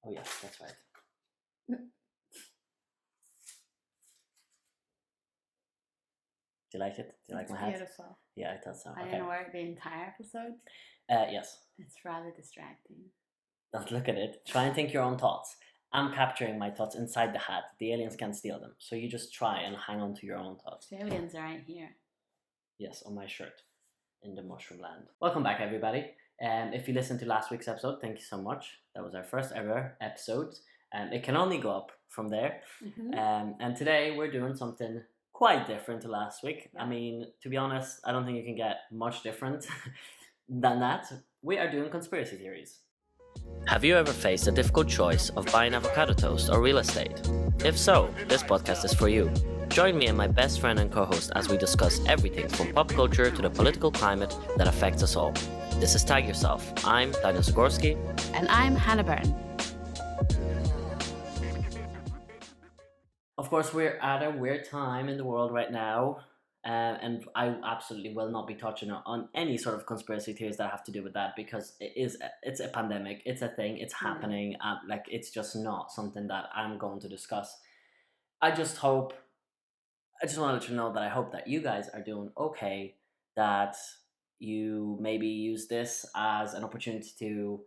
Oh yes, that's right. Do you like it? Do you like my hat? Beautiful. Yeah, I thought so. I didn't wear it the entire episode. Yes. It's rather distracting. Don't look at it. Try and think your own thoughts. I'm capturing my thoughts inside the hat. The aliens can't steal them. So you just try and hang on to your own thoughts. The aliens are right here. Yes, on my shirt. In the mushroom land. Welcome back, everybody. If you listened to last week's episode, thank you so much. That was our first ever episode. It can only go up from there. Mm-hmm. And today we're doing something quite different to last week. Yeah. I mean, to be honest, I don't think you can get much different than that. We are doing conspiracy theories. Have you ever faced a difficult choice of buying avocado toast or real estate? If so, this podcast is for you. Join me and my best friend and co-host as we discuss everything from pop culture to the political climate that affects us all. This is Tag Yourself. I'm Daniel Zagorski. And I'm Hannah Byrne. Of course, we're at a weird time in the world right now. And I absolutely will not be touching on any sort of conspiracy theories that have to do with that, because it's a pandemic, it's a thing, it's happening. It's just not something that I'm going to discuss. I just want to let you know that I hope that you guys are doing okay, that you maybe use this as an opportunity to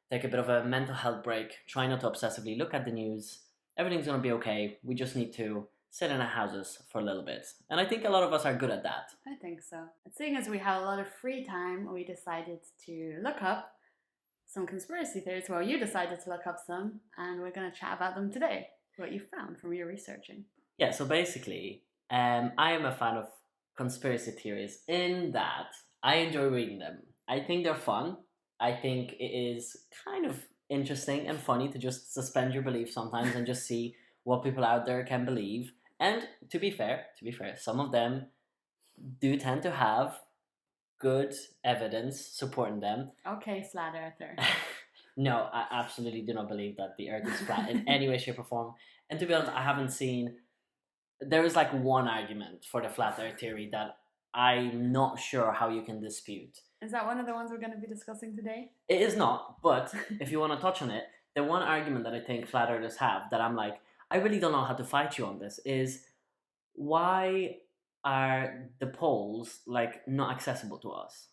take a bit of a mental health break, try not to obsessively look at the news. Everything's going to be okay. We just need to sit in our houses for a little bit. And I think a lot of us are good at that. I think so. Seeing as we have a lot of free time, we decided to look up some conspiracy theories. Well, you decided to look up some, and we're going to chat about them today. What you found from your researching. Yeah, so basically, I am a fan of conspiracy theories in that I enjoy reading them. I think they're fun. I think it is kind of interesting and funny to just suspend your belief sometimes and just see what people out there can believe. And to be fair, some of them do tend to have good evidence supporting them. Okay, flat earther. No, I absolutely do not believe that the earth is flat in any way, shape, or form. And to be honest, I haven't seen... There is like one argument for the flat earth theory that I'm not sure how you can dispute. Is that one of the ones we're going to be discussing today? It is not, but if you want to touch on it, the one argument that I think flat earthers have that I'm like, I really don't know how to fight you on this, is why are the poles like not accessible to us?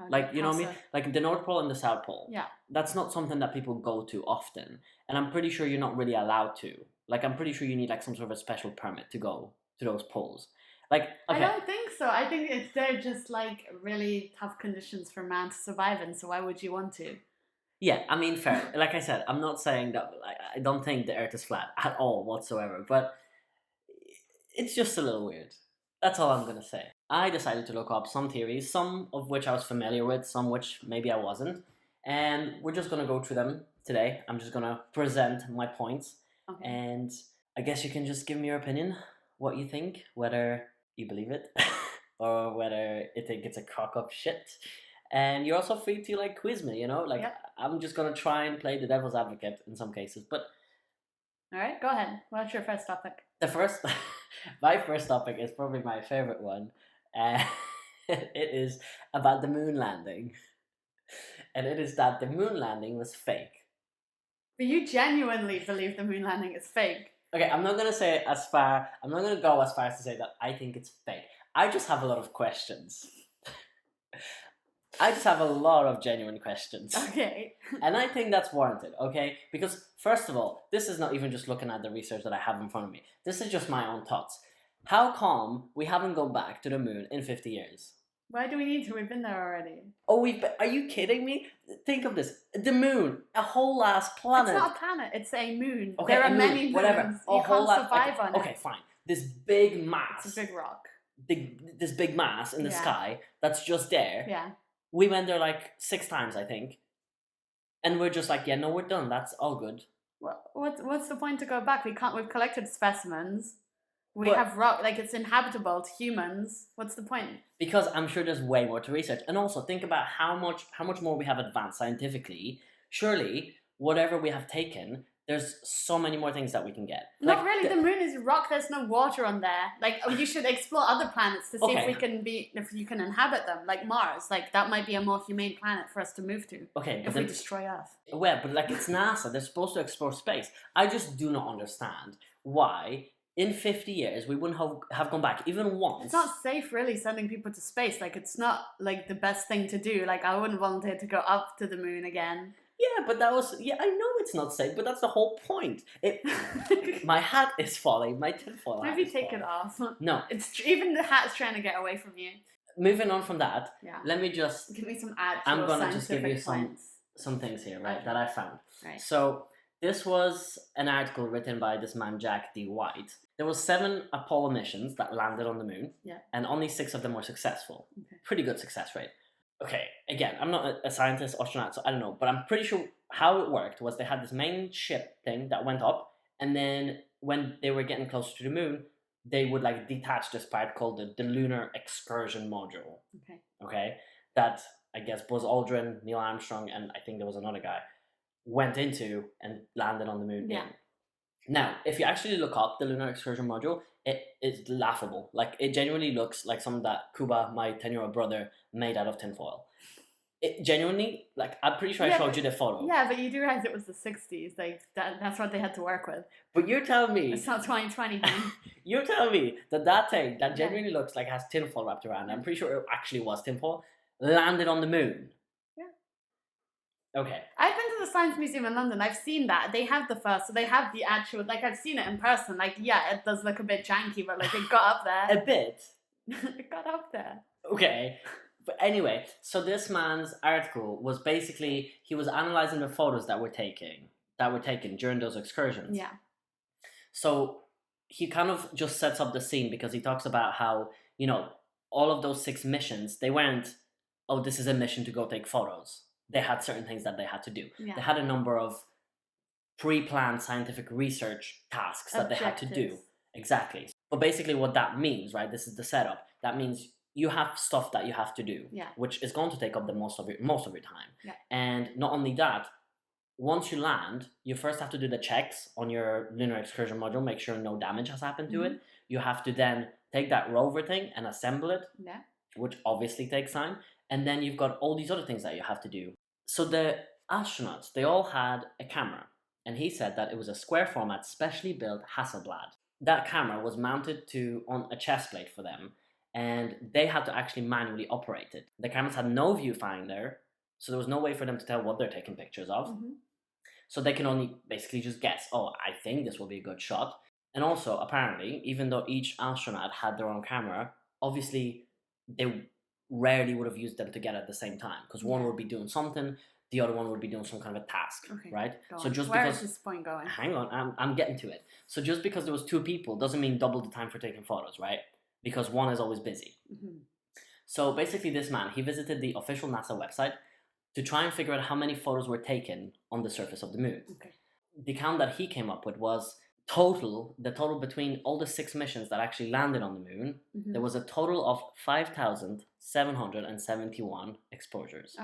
Like, you know what I mean? Like the North Pole and the South Pole. Yeah. That's not something that people go to often. And I'm pretty sure you're not really allowed to. Like, I'm pretty sure you need like some sort of a special permit to go to those poles. Like, okay. I don't think so. I think they're just like really tough conditions for man to survive in. So why would you want to? Yeah, I mean, fair. Like I said, I'm not saying that. I don't think the Earth is flat at all whatsoever. But it's just a little weird. That's all I'm gonna say. I decided to look up some theories, some of which I was familiar with, some which maybe I wasn't, and we're just gonna go through them today. I'm just gonna present my points, Okay. And I guess you can just give me your opinion, what you think, whether you believe it or whether you think it's a crock of shit. And you're also free to like quiz me, you know, like Yep. I'm just gonna try and play the devil's advocate in some cases. But all right, go ahead. What's your first topic? My first topic is probably my favorite one. It is about the moon landing, and it is that the moon landing was fake. But you genuinely believe the moon landing is fake. Okay, I'm not gonna say as far. I'm not gonna go as far as to say that I think it's fake. I just have a lot of questions. I just have a lot of genuine questions. Okay. And I think that's warranted, okay? Because, first of all, this is not even just looking at the research that I have in front of me. This is just my own thoughts. How come we haven't gone back to the moon in 50 years? Why do we need to? We've been there already. Oh, are you kidding me? Think of this. The moon, a whole ass planet. It's not a planet, it's a moon. Okay, there are moon, many moons. whatever. You can't survive on it. Okay, fine. This big mass. It's a big rock. This big mass in the sky that's just there. Yeah. We went there like 6 times, I think. And we're just like, yeah, no, we're done. That's all good. What's the point to go back? We've collected specimens. We have rock, like it's inhabitable to humans. What's the point? Because I'm sure there's way more to research. And also think about how much more we have advanced scientifically. Surely, whatever we have taken, There's so many more things that we can get. Not really. The moon is rock. There's no water on there. Like, you should explore other planets to see if you can inhabit them. Like Mars. Like, that might be a more humane planet for us to move to. Okay, if we destroy Earth. Well, but like it's NASA. They're supposed to explore space. I just do not understand why in 50 years we wouldn't have gone back even once. It's not safe, really, sending people to space. Like, it's not like the best thing to do. Like, I wouldn't volunteer to go up to the moon again. Yeah, but I know it's not safe, but that's the whole point. My hat is falling, my tinfoil hat Maybe is take falling. it off. No. Even the hat's trying to get away from you. Moving on from that, yeah. Let me just... Give me some actual I'm going to just give you points. some things here, right, that I found. Right. So, this was an article written by this man, Jack D. White. There was 7 Apollo missions that landed on the moon, and only 6 of them were successful. Okay. Pretty good success rate. Okay, again, I'm not a scientist, astronaut, so I don't know, but I'm pretty sure how it worked was they had this main ship thing that went up, and then when they were getting closer to the moon, they would like detach this part called the Lunar Excursion Module. Okay, that I guess Buzz Aldrin, Neil Armstrong, and I think there was another guy, went into and landed on the moon. Yeah. Now, if you actually look up the Lunar Excursion Module, it is laughable. Like, it genuinely looks like something that Kuba, my 10-year-old brother, made out of tinfoil. It genuinely, like, I'm pretty sure I showed you the photo. Yeah, but you do realize it was the 60s. Like, that's what they had to work with. But you're telling me... It's not 2020, man. You're telling me that thing that genuinely looks like has tinfoil wrapped around, I'm pretty sure it actually was tinfoil, landed on the moon. Okay. I've been to the Science Museum in London. I've seen that. They have the first, so they have the actual, like, I've seen it in person. Like, yeah, it does look a bit janky, but, like, it got up there. A bit? It got up there. Okay. But anyway, so this man's article was basically, he was analysing the photos that were taken during those excursions. Yeah. So he kind of just sets up the scene because he talks about how, you know, all of those 6 missions, they weren't, oh, this is a mission to go take photos. They had certain things that they had to do. Yeah. They had a number of pre-planned scientific research tasks that they had to do. Exactly. But basically what that means, right, this is the setup. That means you have stuff that you have to do, which is going to take up the most of your time. Yeah. And not only that, once you land, you first have to do the checks on your Lunar Excursion Module, make sure no damage has happened to it. You have to then take that rover thing and assemble it, which obviously takes time. And then you've got all these other things that you have to do. So the astronauts, they all had a camera. And he said that it was a square format, specially built Hasselblad. That camera was mounted on a chest plate for them. And they had to actually manually operate it. The cameras had no viewfinder, so there was no way for them to tell what they're taking pictures of. So they can only basically just guess, oh, I think this will be a good shot. And also, apparently, even though each astronaut had their own camera, obviously they rarely would have used them together at the same time, because one would be doing something, the other one would be doing some kind of a task, right? So just Where is this point going? Hang on, I'm getting to it. So just because there was 2 people doesn't mean double the time for taking photos, right? Because one is always busy. So basically this man, he visited the official NASA website to try and figure out how many photos were taken on the surface of the moon. The count that he came up with was the total between all the 6 missions that actually landed on the moon, there was a total of 5,771 exposures.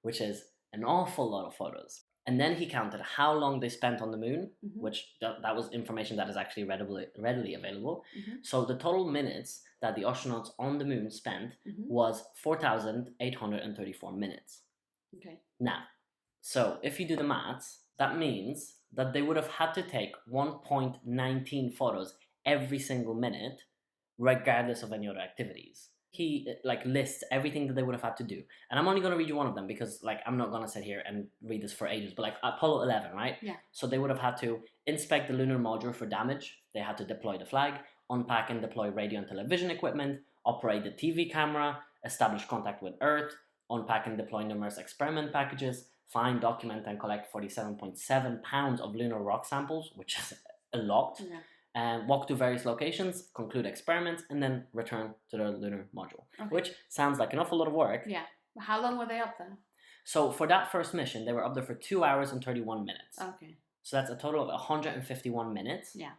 Which is an awful lot of photos. And then he counted how long they spent on the moon, which that was information that is actually readily available. So the total minutes that the astronauts on the moon spent was 4,834 minutes. Now, so if you do the maths, that means that they would have had to take 1.19 photos every single minute, regardless of any other activities. He lists everything that they would have had to do. And I'm only going to read you one of them because I'm not going to sit here and read this for ages. But Apollo 11, right? Yeah. So they would have had to inspect the lunar module for damage. They had to deploy the flag, unpack and deploy radio and television equipment, operate the TV camera, establish contact with Earth, unpack and deploy numerous experiment packages, find, document and collect 47.7 pounds of lunar rock samples, which is a lot. Yeah. Walk to various locations, conclude experiments, and then return to the lunar module, which sounds like an awful lot of work. Yeah. How long were they up there? So for that first mission, they were up there for 2 hours and 31 minutes. Okay. So that's a total of 151 minutes. Yeah.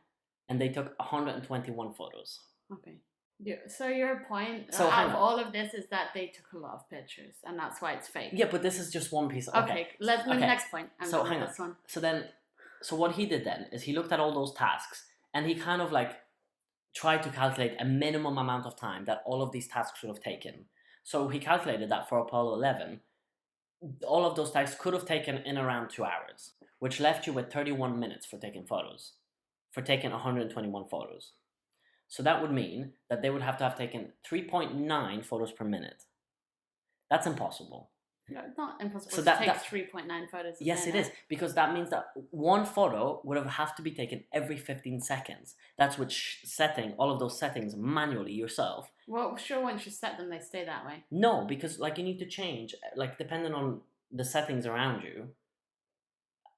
And they took 121 photos. Okay. Yeah, so your point out of all of this is that they took a lot of pictures, and that's why it's fake. Yeah, but this is just one piece. Okay, let's move to the next point. So hang on. So then, So what he did then is he looked at all those tasks and he kind of like tried to calculate a minimum amount of time that all of these tasks should have taken. So he calculated that for Apollo 11, all of those tasks could have taken in around 2 hours, which left you with 31 minutes for taking photos, for taking 121 photos. So that would mean that they would have to have taken 3.9 photos per minute. That's impossible. No, it's not impossible So to take 3.9 photos a yes, it minute. is, because that means that one photo would have to be taken every 15 seconds. That's with setting all of those settings manually yourself. Well, sure, once you set them, they stay that way. No, because like you need to change, like depending on the settings around you.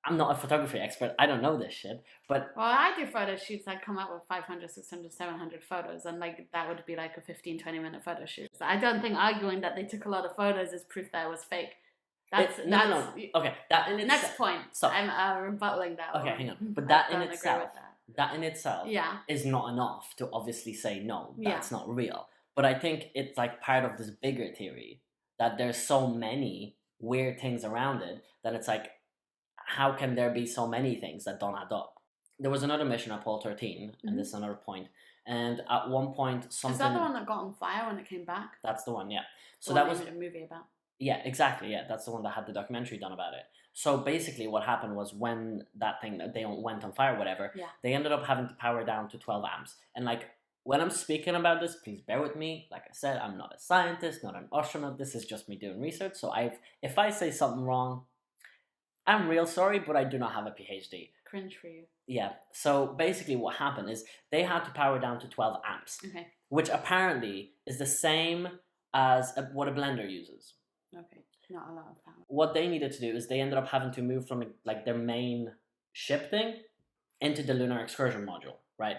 I'm not a photography expert. I don't know this shit, but Well, I do photo shoots. I come up with 500, 600, 700 photos, and like that would be like a 15, 20-minute photo shoot. So I don't think arguing that they took a lot of photos is proof that it was fake. no. Okay, that in itself. Next point. So I'm rebuttaling that. okay, one. hang on. But I that don't in agree itself, with that. Yeah. is not enough to obviously say no, Yeah. that's not real. But I think it's like part of this bigger theory that there's so many weird things around it that it's like, how can there be so many things that don't add up? There was another mission, Apollo 13, and this is another point. And at one point, something. Is that the one that got on fire when it came back? That's the one, yeah. So The one that was they made a movie about. Yeah, exactly. Yeah, that's the one that had the documentary done about it. So basically, what happened was when that thing they went on fire, whatever, Yeah. they ended up having to power down to 12 amps. And like when I'm speaking about this, please bear with me. Like I said, I'm not a scientist, not an astronaut. This is just me doing research. So if I say something wrong, I'm real sorry, but I do not have a PhD. Cringe for you. Yeah. So basically, what happened is they had to power down to 12 amps, Okay. which apparently is the same as what a blender uses. Okay. Not a lot of power. What they needed to do is they ended up having to move from like their main ship thing into the lunar excursion module, right?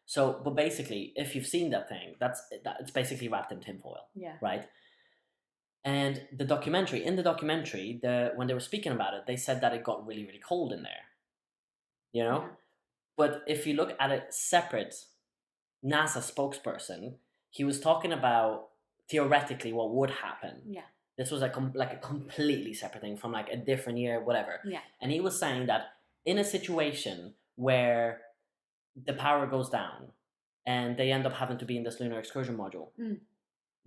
So, but basically, if you've seen that thing, it's basically wrapped in tinfoil, Yeah. right? And in the documentary, when they were speaking about it, they said that it got really, really cold in there, you know. Yeah. But if you look at it separate, NASA spokesperson, he was talking about theoretically what would happen. Yeah. This was like a completely separate thing from like a different year, whatever. Yeah. And he was saying that in a situation where the power goes down and they end up having to be in this lunar excursion module,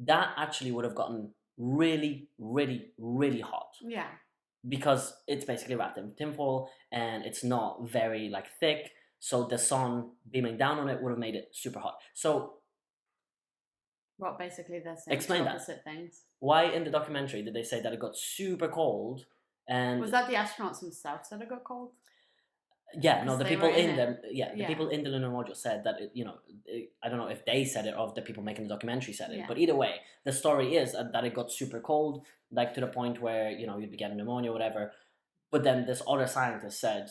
that actually would have gotten really, really, really hot. Yeah. Because it's basically wrapped in tinfoil and it's not very like thick, so the sun beaming down on it would have made it super hot. So Well, basically they're saying explain that. opposite things. Why in the documentary did they say that it got super cold? And Was that the astronauts themselves that it got cold? yeah, no, Because the they people were in in it. them, the Yeah. people in the lunar module said that I don't know if they said it or if the people making the documentary said it, Yeah. but either way, the story is that it got super cold, like to the point where you'd be getting pneumonia, whatever. But then this other scientist said,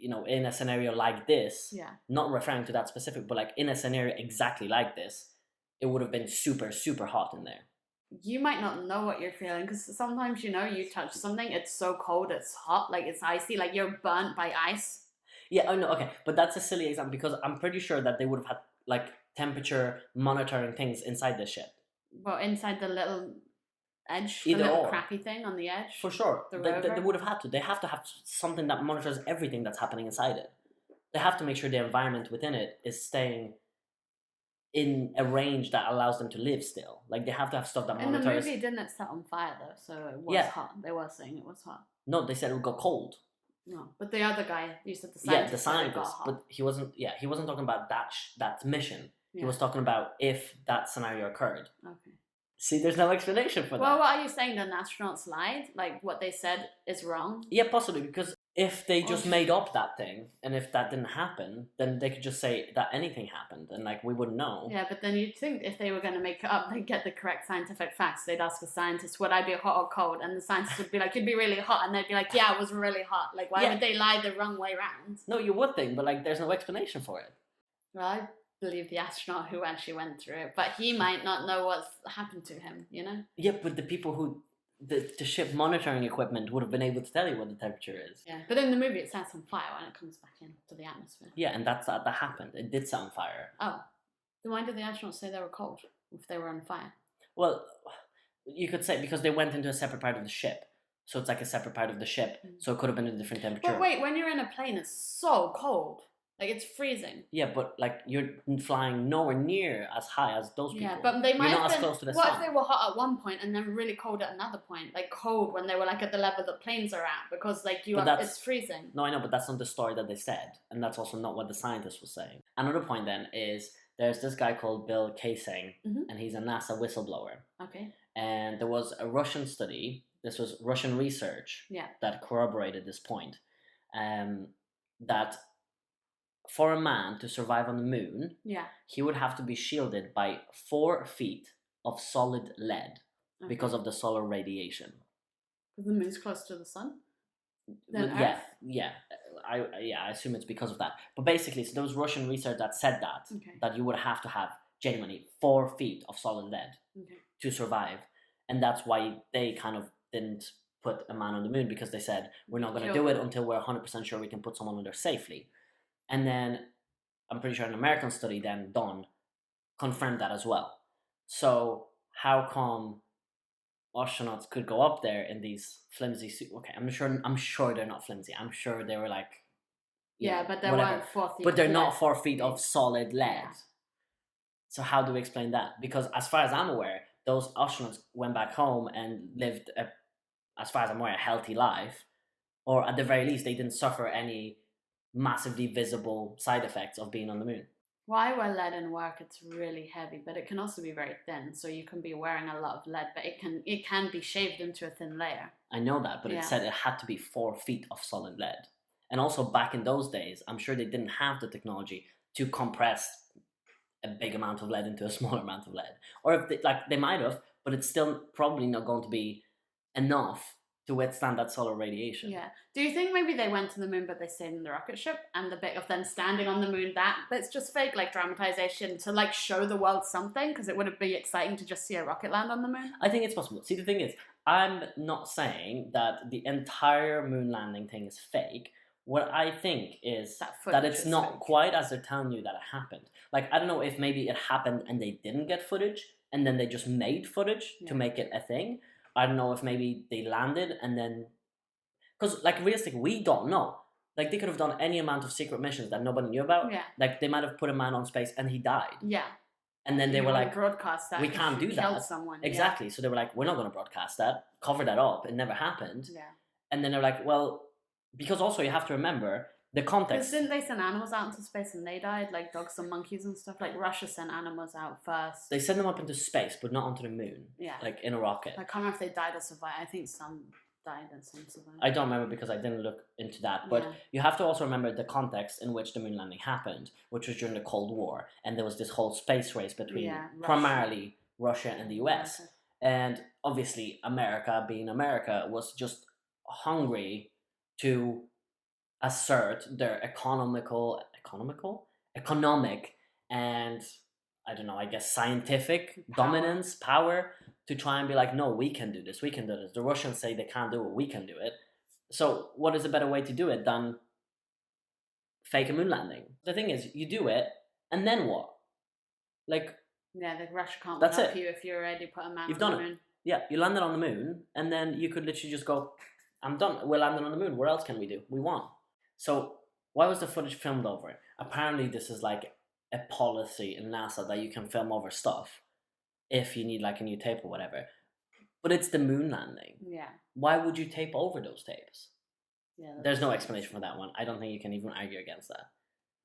in a scenario like this, Yeah. not referring to that specific, but like in a scenario exactly like this, it would have been super, super hot in there. You might not know what you're feeling because sometimes you touch something, it's so cold, it's hot, like it's icy, like you're burnt by ice. Yeah, I know, okay, but that's a silly example because I'm pretty sure that they would have had like temperature monitoring things inside the ship. Well, inside the little edge, Either the little or. crappy thing on the edge. For sure. The They rover? would have had to. They have to have something that monitors everything that's happening inside it. They have to make sure the environment within it is staying in a range that allows them to live still. Like they have to have stuff that In the monitors. movie, didn't it set on fire though? So it was Yeah. hot. They were saying it was hot. No, they said it would go cold. No, but the other guy, you said the Yeah, scientist. the said it got scientist, hot. but he wasn't. Yeah, he wasn't talking about that mission. Yeah. He was talking about if that scenario occurred. Okay. See, there's no explanation for Well, that. what are you saying? The astronauts lied? Like what they said is wrong? Yeah, possibly because if they Or just made up that thing, and if that didn't happen, then they could just say that anything happened, and like we wouldn't know. Yeah, but then you'd think if they were going to make it up, they'd get the correct scientific facts. They'd ask a scientist, would I be hot or cold? And the scientist would be like, you'd be really hot. And they'd be like, yeah, it was really hot. Like, why Yeah. would they lie the wrong way around? No, you would think, but like there's no explanation for it. Well, I believe the astronaut who actually went through it, but he might not know what's happened to him, you know? Yeah, but the people who the ship monitoring equipment would have been able to tell you what the temperature is. Yeah, but in the movie it sets on fire when it comes back into the atmosphere. Yeah, and that happened. It did set on fire. Oh, then why did the astronauts say they were cold if they were on fire? Well, you could say because they went into a separate part of the ship. So it's like a separate part of the ship. So it could have been a different temperature. But wait, when you're in a plane, it's so cold. Like, it's freezing. Yeah, but like you're flying nowhere near as high as those people. Yeah, but they might You're not have as been, close to the what sun. if they were hot at one point and then really cold at another point? Like cold when they were like at the level that planes are at, because like it's freezing. No, I know, but that's not the story that they said, and that's also not what the scientist was saying. Another point then is there's this guy called Bill Kaysing, and he's a NASA whistleblower. Okay. And there was a Russian study. This was Russian research that corroborated this point. That for a man to survive on the moon, he would have to be shielded by 4 feet of solid lead because of the solar radiation. Because the moon's close to the sun? I assume it's because of that. But basically, so there was Russian research that said that you would have to have genuinely 4 feet of solid lead to survive. And that's why they kind of didn't put a man on the moon, because they said, we're not going to do it until we're 100% sure we can put someone on there safely. And then I'm pretty sure an American study then done confirmed that as well. So how come astronauts could go up there in these flimsy suits? Okay, I'm sure they're not flimsy. I'm sure they were like, but they weren't 4 feet. But they're not 4 feet of solid lead. Yeah. So how do we explain that? Because as far as I'm aware, those astronauts went back home and lived, as far as I'm aware, a healthy life, or at the very least, they didn't suffer any massively visible side effects of being on the moon. Why will lead in work? It's really heavy, but it can also be very thin. So you can be wearing a lot of lead, but it can be shaved into a thin layer. I know that, but it said it had to be 4 feet of solid lead. And also back in those days, I'm sure they didn't have the technology to compress a big amount of lead into a smaller amount of lead. Or if they might have, but it's still probably not going to be enough to withstand that solar radiation. Yeah. Do you think maybe they went to the moon but they stayed in the rocket ship, and the bit of them standing on the moon, that's just fake, like dramatization to like show the world something? Because it wouldn't be exciting to just see a rocket land on the moon. I think it's possible. See, the thing is, I'm not saying that the entire moon landing thing is fake. What I think is that it's not quite as they're telling you that it happened. Like, I don't know if maybe it happened and they didn't get footage, and then they just made footage to make it a thing. I don't know if maybe they landed and then... Because, like, realistically, we don't know. Like, they could have done any amount of secret missions that nobody knew about. Yeah. Like, they might have put a man on space and he died. Yeah. And then they were like, broadcast that. We can't do that. Someone. Exactly. Yeah. So they were like, we're not going to broadcast that. Cover that up. It never happened. Yeah. And then they're like, well... Because also you have to remember the context. Didn't they send animals out into space and they died? Like dogs and monkeys and stuff? Like Russia sent animals out first. They sent them up into space, but not onto the moon. Yeah. Like in a rocket. I can't remember if they died or survived. I think some died and some survived. I don't remember because I didn't look into that. But you have to also remember the context in which the moon landing happened, which was during the Cold War. And there was this whole space race between primarily Russia and the US. And obviously America, being America, was just hungry to assert their economic and, I don't know, I guess scientific dominance, power, to try and be like, no, we can do this. The Russians say they can't do it, we can do it. So what is a better way to do it than fake a moon landing? The thing is, you do it, and then what? Like... Yeah, the Russia can't help you if you already put a man on the moon. Yeah, you landed on the moon, and then you could literally just go... I'm done. We're landing on the moon. What else can we do? We won. So why was the footage filmed over it? Apparently this is like a policy in NASA that you can film over stuff if you need like a new tape or whatever. But it's the moon landing. Yeah. Why would you tape over those tapes? Yeah. There's no explanation for that one. I don't think you can even argue against that.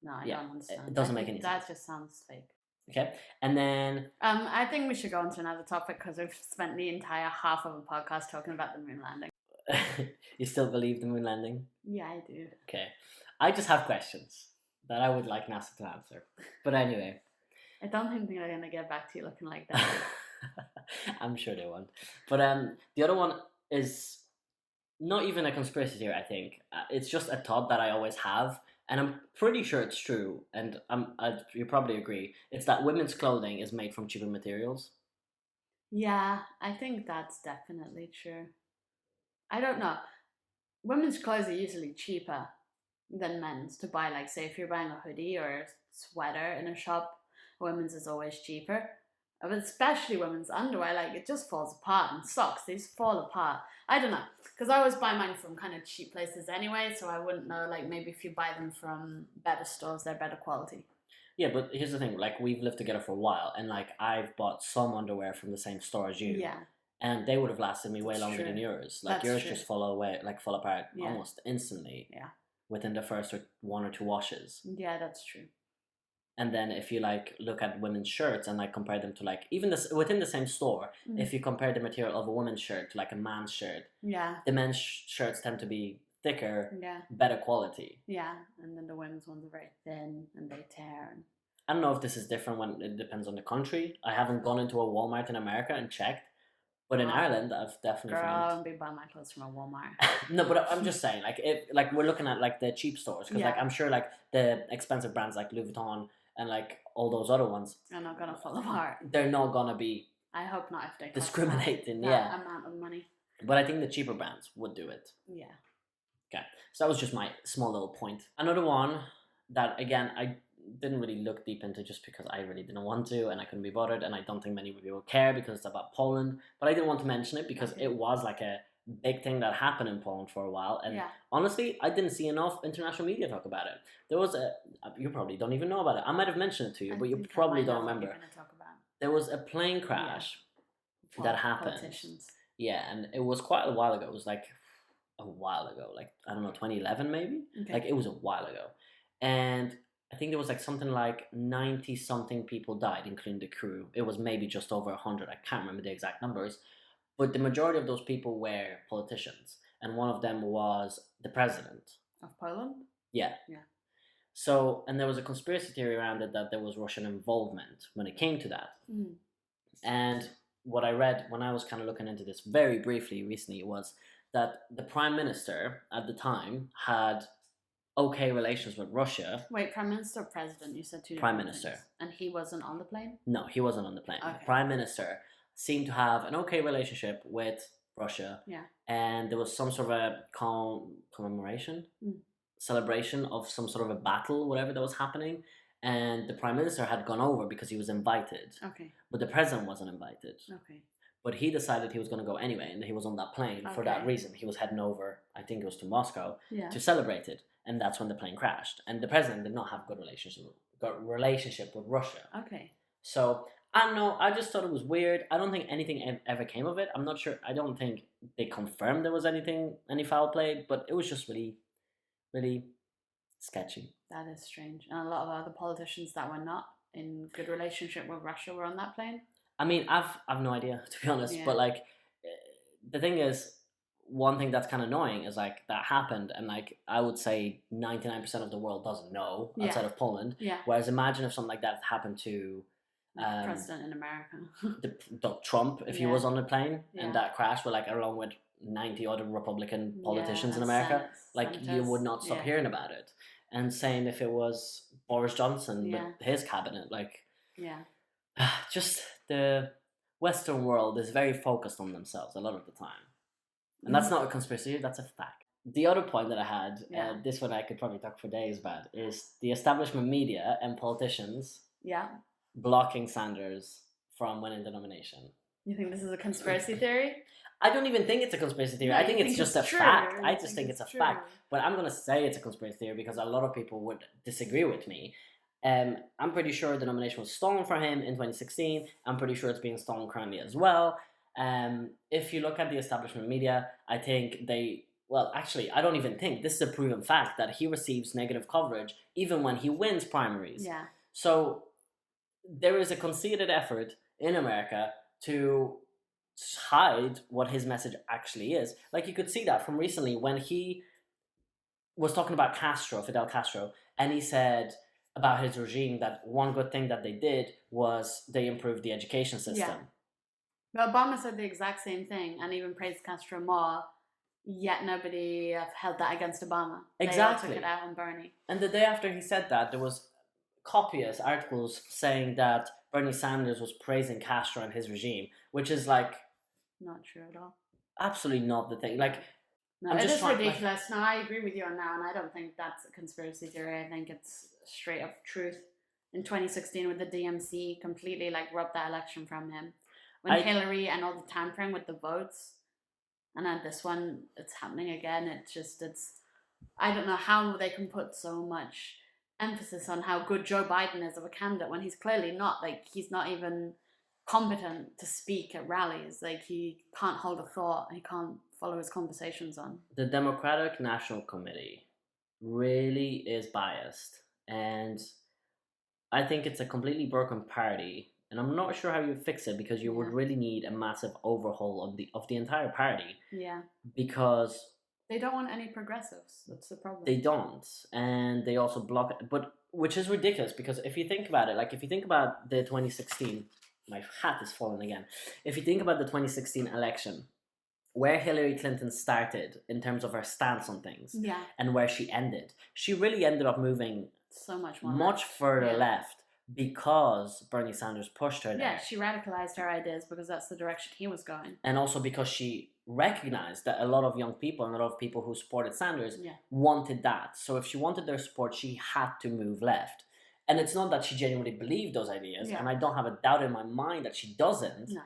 No, I don't understand. It doesn't make any sense. That just sounds fake. Okay, and then... I think we should go on to another topic because we've spent the entire half of a podcast talking about the moon landing. You still believe the moon landing? Yeah, I do. Okay. I just have questions that I would like NASA to answer. But anyway. I don't think they're going to get back to you looking like that. I'm sure they won't. But the other one is not even a conspiracy theory, I think. It's just a thought that I always have. And I'm pretty sure it's true. And you probably agree. It's that women's clothing is made from cheaper materials. Yeah, I think that's definitely true. I don't know. Women's clothes are usually cheaper than men's to buy. Like, say, if you're buying a hoodie or a sweater in a shop, women's is always cheaper. But especially women's underwear, like it just falls apart, and socks, these fall apart. I don't know, because I always buy mine from kind of cheap places anyway, so I wouldn't know, like maybe if you buy them from better stores, they're better quality. Yeah, but here's the thing, like we've lived together for a while, and like I've bought some underwear from the same store as you, Yeah, and they would have lasted me way that's longer than true. yours. Like That's yours true. just fall apart Yeah, almost instantly yeah, within the first one or two washes. yeah, that's true. And then if you like look at women's shirts and like compare them to like even this within the same store, if you compare the material of a woman's shirt to like a man's shirt, Yeah, the men's shirts tend to be thicker, yeah, better quality. yeah, and then the women's ones are very thin and they tear. And I don't know if this is different when it depends on the country. I haven't gone into a Walmart in America and checked, but in Girl. Ireland, I've definitely girl, found. I'll be buying my clothes from a Walmart. No, but I'm just saying, like if like we're looking at like the cheap stores because like Yeah. I'm sure like the expensive brands like Louis Vuitton and like all those other ones, They're not gonna fall apart. they're not gonna be I hope not if they cost discriminating. that Yeah, amount of money. but I think the cheaper brands would do it. Yeah. Okay, so that was just my small little point. Another one that again I didn't really look deep into just because I really didn't want to and I couldn't be bothered, and I don't think many people care because it's about Poland. But I didn't want to mention it because Okay. it was like a big thing that happened in Poland for a while, and Yeah. honestly, I didn't see enough international media talk about it. There was a you probably don't even know about it. I might have mentioned it to you, I but you think I probably might know don't what remember. you're gonna talk about. There was a plane crash that happened. Politicians. Yeah, and it was quite a while ago. It was like a while ago, like I don't know, 2011 maybe. Okay. Like it was a while ago, and I think there was like something like 90 something people died, including the crew. It was maybe just over 100. I can't remember the exact numbers, but the majority of those people were politicians, and one of them was the president. Of Poland? Yeah. Yeah. So, and there was a conspiracy theory around it that there was Russian involvement when it came to that. Mm. And what I read when I was kind of looking into this very briefly recently was that the prime minister at the time had okay relations with Russia. Wait, Prime Minister or President? You said two Prime different Minister. things. And he wasn't on the plane? No, he wasn't on the plane. Okay. The prime minister seemed to have an okay relationship with Russia. Yeah. And there was some sort of a commemoration, celebration of some sort of a battle, whatever that was happening. And the prime minister had gone over because he was invited. Okay. But the president wasn't invited. Okay. But he decided he was going to go anyway, and he was on that plane for that Okay. reason. He was heading over, I think it was to Moscow, Yeah. to celebrate it, and that's when the plane crashed. And the president did not have good relationship with Russia. Okay. So I don't know. I just thought it was weird. I don't think anything ever came of it. I'm not sure. I don't think they confirmed there was any foul play, but it was just really, really sketchy. That is strange. And a lot of other politicians that were not in good relationship with Russia were on that plane. I mean, I've no idea, to be honest. Yeah. But like, the thing is, one thing that's kind of annoying is like that happened, and like I would say 99% of the world doesn't know outside of Poland. Yeah. Whereas imagine if something like that happened to President in America. Trump, if he Yeah. was on the plane Yeah. and that crashed, with like along with 90 other Republican politicians Yeah, in and America, like you senators. would not stop Yeah. hearing about it. And same if it was Boris Johnson Yeah. with his cabinet, like Yeah. just the Western world is very focused on themselves a lot of the time. And that's not a conspiracy, that's a fact. The other point that I had, Yeah. this one I could probably talk for days about, is the establishment media and politicians Yeah. blocking Sanders from winning the nomination. You think this is a conspiracy theory? I don't even think it's a conspiracy theory. No, I you think it's just a true. fact. You I just think it's a true. fact. But I'm going to say it's a conspiracy theory because a lot of people would disagree with me. I'm pretty sure the nomination was stolen from him in 2016. I'm pretty sure it's being stolen currently as well. If you look at the establishment media, I think well, actually, I don't even think, this is a proven fact, that he receives negative coverage even when he wins primaries. Yeah. So there is a concerted effort in America to hide what his message actually is. Like you could see that from recently when he was talking about Fidel Castro, and he said about his regime that one good thing that they did was they improved the education system. Yeah. But Obama said the exact same thing and even praised Castro more, yet nobody held that against Obama. Exactly. They all took it out on Bernie. And the day after he said that, there was copious articles saying that Bernie Sanders was praising Castro and his regime, which is like Not true at all. absolutely not the thing. Like, No, I'm it just is trying- ridiculous. No, I agree with you on that, and I don't think that's a conspiracy theory. I think it's straight up truth. in 2016 with the DMC completely like robbed that election from him. When I Hillary and all the tampering with the votes, and then this one, it's happening again. It's I don't know how they can put so much emphasis on how good Joe Biden is of a candidate when he's clearly not. Like, he's not even competent to speak at rallies. Like, he can't hold a thought. He can't follow his conversations on. the Democratic National Committee really is biased, and I think it's a completely broken party. And I'm not sure how you fix it, because you would Yeah. really need a massive overhaul of the entire party, Yeah. because They don't want any progressives. That's the problem. they don't, and they also block it. But which is ridiculous, because if you think about it, like if you think about the 2016, my hat is falling again. If you think about the 2016 election, where Hillary Clinton started in terms of her stance on things, Yeah. and where she ended, she really ended up moving So much more. much further Yeah. left, because Bernie Sanders pushed her there. Yeah, she radicalized her ideas because that's the direction he was going. And also because she recognized that a lot of young people and a lot of people who supported Sanders Yeah. wanted that. So if she wanted their support, she had to move left. And it's not that she genuinely believed those ideas, Yeah. and I don't have a doubt in my mind that she doesn't. No.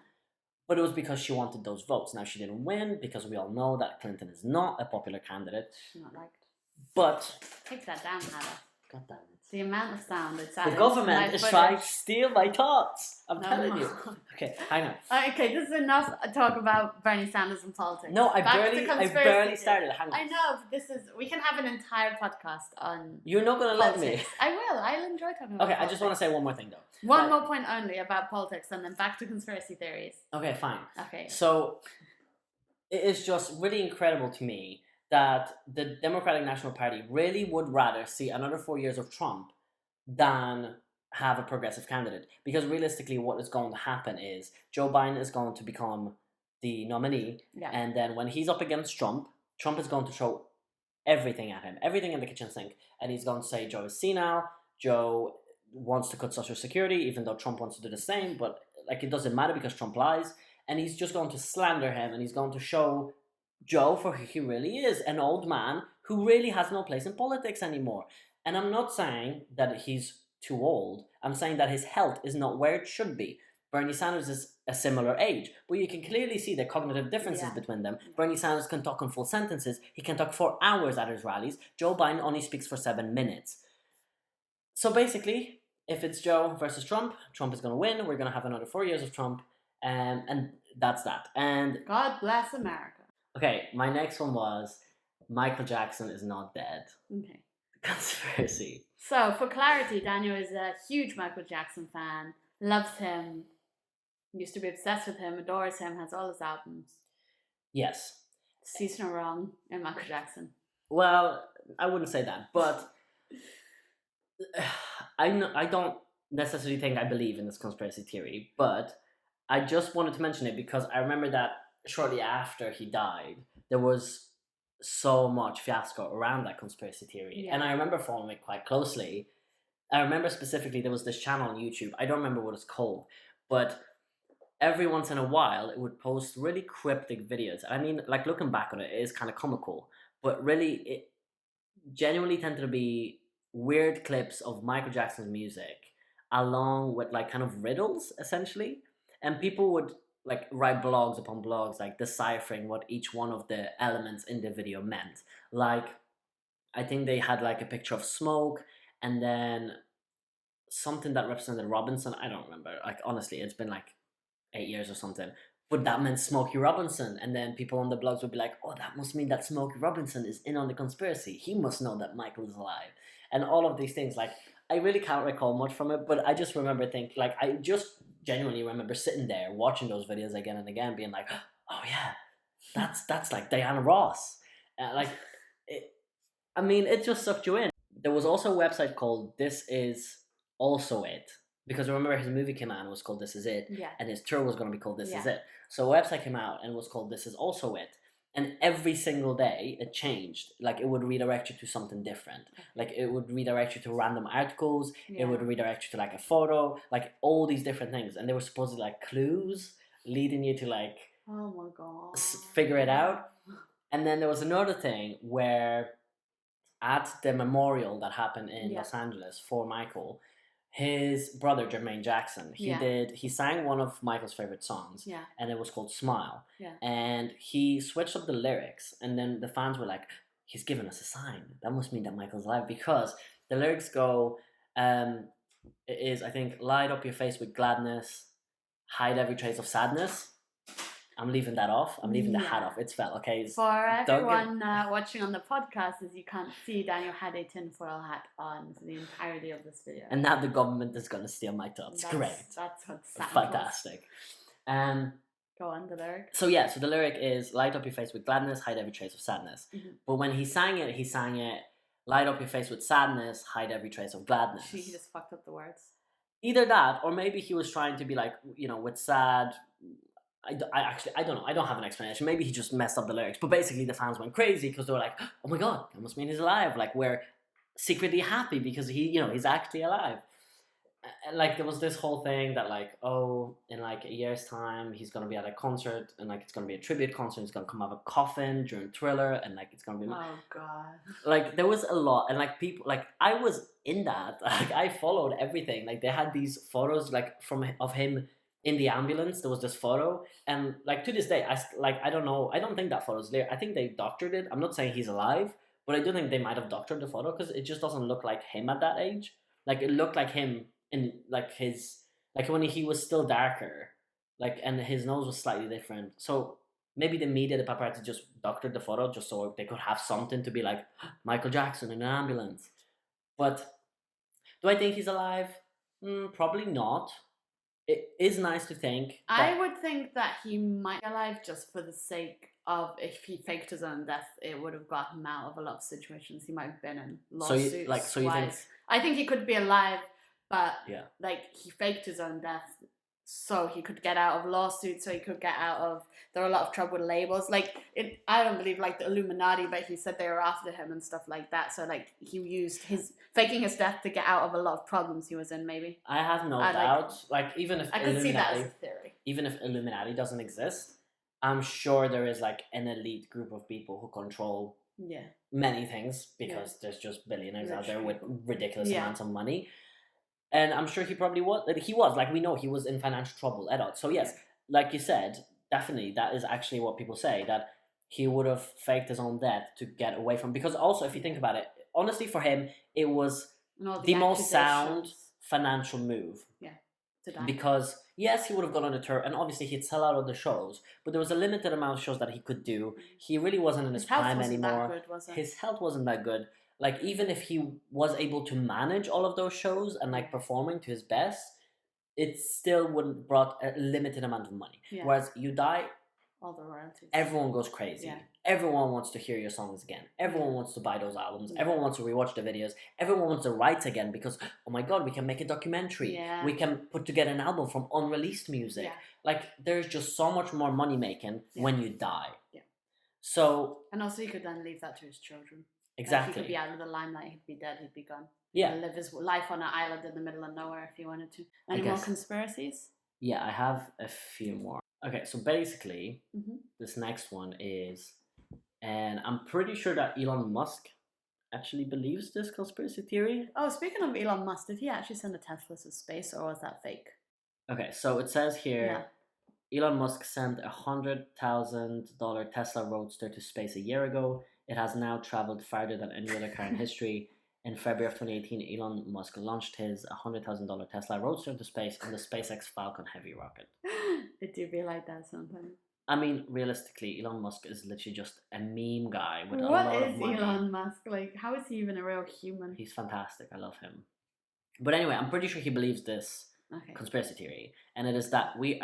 But it was because she wanted those votes. Now, she didn't win, because we all know that Clinton is not a popular candidate. She's not liked. But Take that down, Hannah. God damn it. The amount of sound it's The added. government is trying to steal my thoughts. I'm No, telling no. you. Okay, hang on. Okay, this is enough talk about Bernie Sanders and politics. No, I Back to barely conspiracy started. theories. Hang on. I know, but we can have an entire podcast on You're not gonna let me. politics. I will. I'll enjoy talking about Okay, I politics. just want to say one more thing though. One more point only about politics, and then back to conspiracy theories. Okay, fine. Okay. So it is just really incredible to me that the Democratic National Party really would rather see another 4 years of Trump than have a progressive candidate. Because realistically, what is going to happen is Joe Biden is going to become the nominee, Yeah. and then when he's up against Trump, Trump is going to throw everything at him, everything in the kitchen sink, and he's going to say Joe is senile, Joe wants to cut Social Security, even though Trump wants to do the same, but like it doesn't matter because Trump lies, and he's just going to slander him, and he's going to show Joe for who he really is, an old man who really has no place in politics anymore. And I'm not saying that he's too old, I'm saying that his health is not where it should be. Bernie Sanders is a similar age, but you can clearly see the cognitive differences Yeah. between them. Bernie Sanders can talk in full sentences, he can talk for hours at his rallies. Joe Biden only speaks for 7 minutes. So basically, if it's Joe versus Trump, Trump is going to win. We're going to have another 4 years of Trump, and that's that. And God bless America. okay, my next one was Michael Jackson is not dead. Okay. Conspiracy. So, for clarity, Daniel is a huge Michael Jackson fan, loves him, used to be obsessed with him, adores him, has all his albums. Yes. Sees no wrong in Michael Jackson. Well, I wouldn't say that, but I don't necessarily think I believe in this conspiracy theory, but I just wanted to mention it because I remember that shortly after he died, there was so much fiasco around that conspiracy theory. Yeah. And I remember following it quite closely. I remember specifically there was this channel on YouTube, I don't remember what it's called, but every once in a while it would post really cryptic videos. I mean, like looking back on it, it is kind of comical, but really it genuinely tended to be weird clips of Michael Jackson's music along with like kind of riddles essentially, and people would like write blogs upon blogs like deciphering what each one of the elements in the video meant. Like I think they had like a picture of smoke and then something that represented Robinson. I don't remember, like honestly it's been like 8 years or something, but that meant Smokey Robinson, and then people on the blogs would be like, oh, that must mean that Smokey Robinson is in on the conspiracy, he must know that Michael is alive, and all of these things. Like I really can't recall much from it, but I just remember thinking, like I just genuinely remember sitting there watching those videos again and again being like, oh yeah, that's like Diana Ross, like it, I mean it just sucked you in. There was also a website called This Is Also It, because I remember his movie came out and it was called This Is It, Yeah. and his tour was going to be called This Is Yeah. It. So a website came out and it was called This Is Also It, and every single day it changed. Like it would redirect you to something different. Like it would redirect you to random articles. Yeah. It would redirect you to like a photo, like all these different things, and they were supposedly like clues leading you to like Oh my god. figure it out. And then there was another thing where at the memorial that happened in Yeah. Los Angeles for Michael, His brother Jermaine Jackson, Yeah. he sang one of Michael's favorite songs, Yeah. and it was called Smile. Yeah. And he switched up the lyrics, and then the fans were like, he's given us a sign. That must mean that Michael's alive, because the lyrics go, it is, I think, light up your face with gladness, hide every trace of sadness. I'm leaving that off. I'm leaving the hat off. It's fell, okay? For everyone watching on the podcast, as you can't see, Daniel had a tinfoil hat on for the entirety of this video. And now the government is going to steal my thoughts. Great. That's what sounds fantastic. Go on, the lyric. So yeah, so the lyric is, light up your face with gladness, hide every trace of sadness. Mm-hmm. But when he sang it, light up your face with sadness, hide every trace of gladness. He just fucked up the words. Either that, or maybe he was trying to be like, with sad... I don't know. I don't have an explanation. Maybe he just messed up the lyrics. But basically the fans went crazy because they were like, oh my god, that must mean he's alive. Like, we're secretly happy because he's actually alive. And like, there was this whole thing that like, oh, in like a year's time, he's going to be at a concert, and like, it's going to be a tribute concert. He's going to come out of a coffin during Thriller, and like, it's going to be... Oh god. Like, there was a lot, and like, people, like, I was in that. Like, I followed everything. Like, they had these photos like of him in the ambulance. There was this photo, and like, to this day, I don't know, I don't think that photo's there. I think they doctored it. I'm not saying he's alive, but I do think they might have doctored the photo, because it just doesn't look like him at that age. Like, it looked like him in like his, like, when he was still darker, like, and his nose was slightly different. So maybe the media, the paparazzi, just doctored the photo just so they could have something to be like, Michael Jackson in an ambulance. But do I think he's alive? Probably not. It is nice to think. I would think that he might be alive just for the sake of, if he faked his own death, it would have gotten him out of a lot of situations. He might have been in lawsuits. So you think? I think he could be alive, but yeah, like, he faked his own death so he could get out of lawsuits, so he could get out of... There were a lot of trouble with labels. Like, I don't believe like the Illuminati, but he said they were after him and stuff like that. So like, he used his faking his death to get out of a lot of problems he was in. Maybe I have no doubt. Like, even if I could see that as a theory. Even if Illuminati doesn't exist, I'm sure there is like an elite group of people who control many things, because there's just billionaires out there with ridiculous amounts of money. And I'm sure he probably was. He was, like, we know he was in financial trouble at all. So yes, like you said, definitely that is actually what people say, that he would have faked his own death to get away from. Because also, if you think about it, honestly, for him, it was the most sound financial move. Yeah, to die. Because yes, he would have gone on a tour, and obviously he'd sell out of the shows, but there was a limited amount of shows that he could do. He really wasn't in his prime anymore. That good, was it? His health wasn't that good. Like, even if he was able to manage all of those shows and like performing to his best, it still wouldn't brought a limited amount of money. Yeah. Whereas you die, all the royalties, everyone goes crazy. Yeah. Everyone wants to hear your songs again. Everyone wants to buy those albums. Yeah. Everyone wants to rewatch the videos. Everyone wants the rights again, because, oh my god, we can make a documentary. Yeah. We can put together an album from unreleased music. Yeah. Like, there's just so much more money making when you die. Yeah. So, and also, he could then leave that to his children. Exactly. Like, he could be out of the limelight, he'd be dead, he'd be gone. Yeah. He'd live his life on an island in the middle of nowhere if he wanted to. Any more conspiracies? Yeah, I have a few more. Okay, so basically, this next one is, and I'm pretty sure that Elon Musk actually believes this conspiracy theory. Oh, speaking of Elon Musk, did he actually send a Tesla to space, or was that fake? Okay, so it says here, Elon Musk sent $100,000 Tesla Roadster to space a year ago. It has now traveled farther than any other car in history. In February of 2018, Elon Musk launched his $100,000 Tesla Roadster into space on the SpaceX Falcon Heavy rocket. It do be like that sometimes. I mean, realistically, Elon Musk is literally just a meme guy with a lot of money. What is Elon Musk? Like, how is he even a real human? He's fantastic. I love him. But anyway, I'm pretty sure he believes this conspiracy theory, and it is that we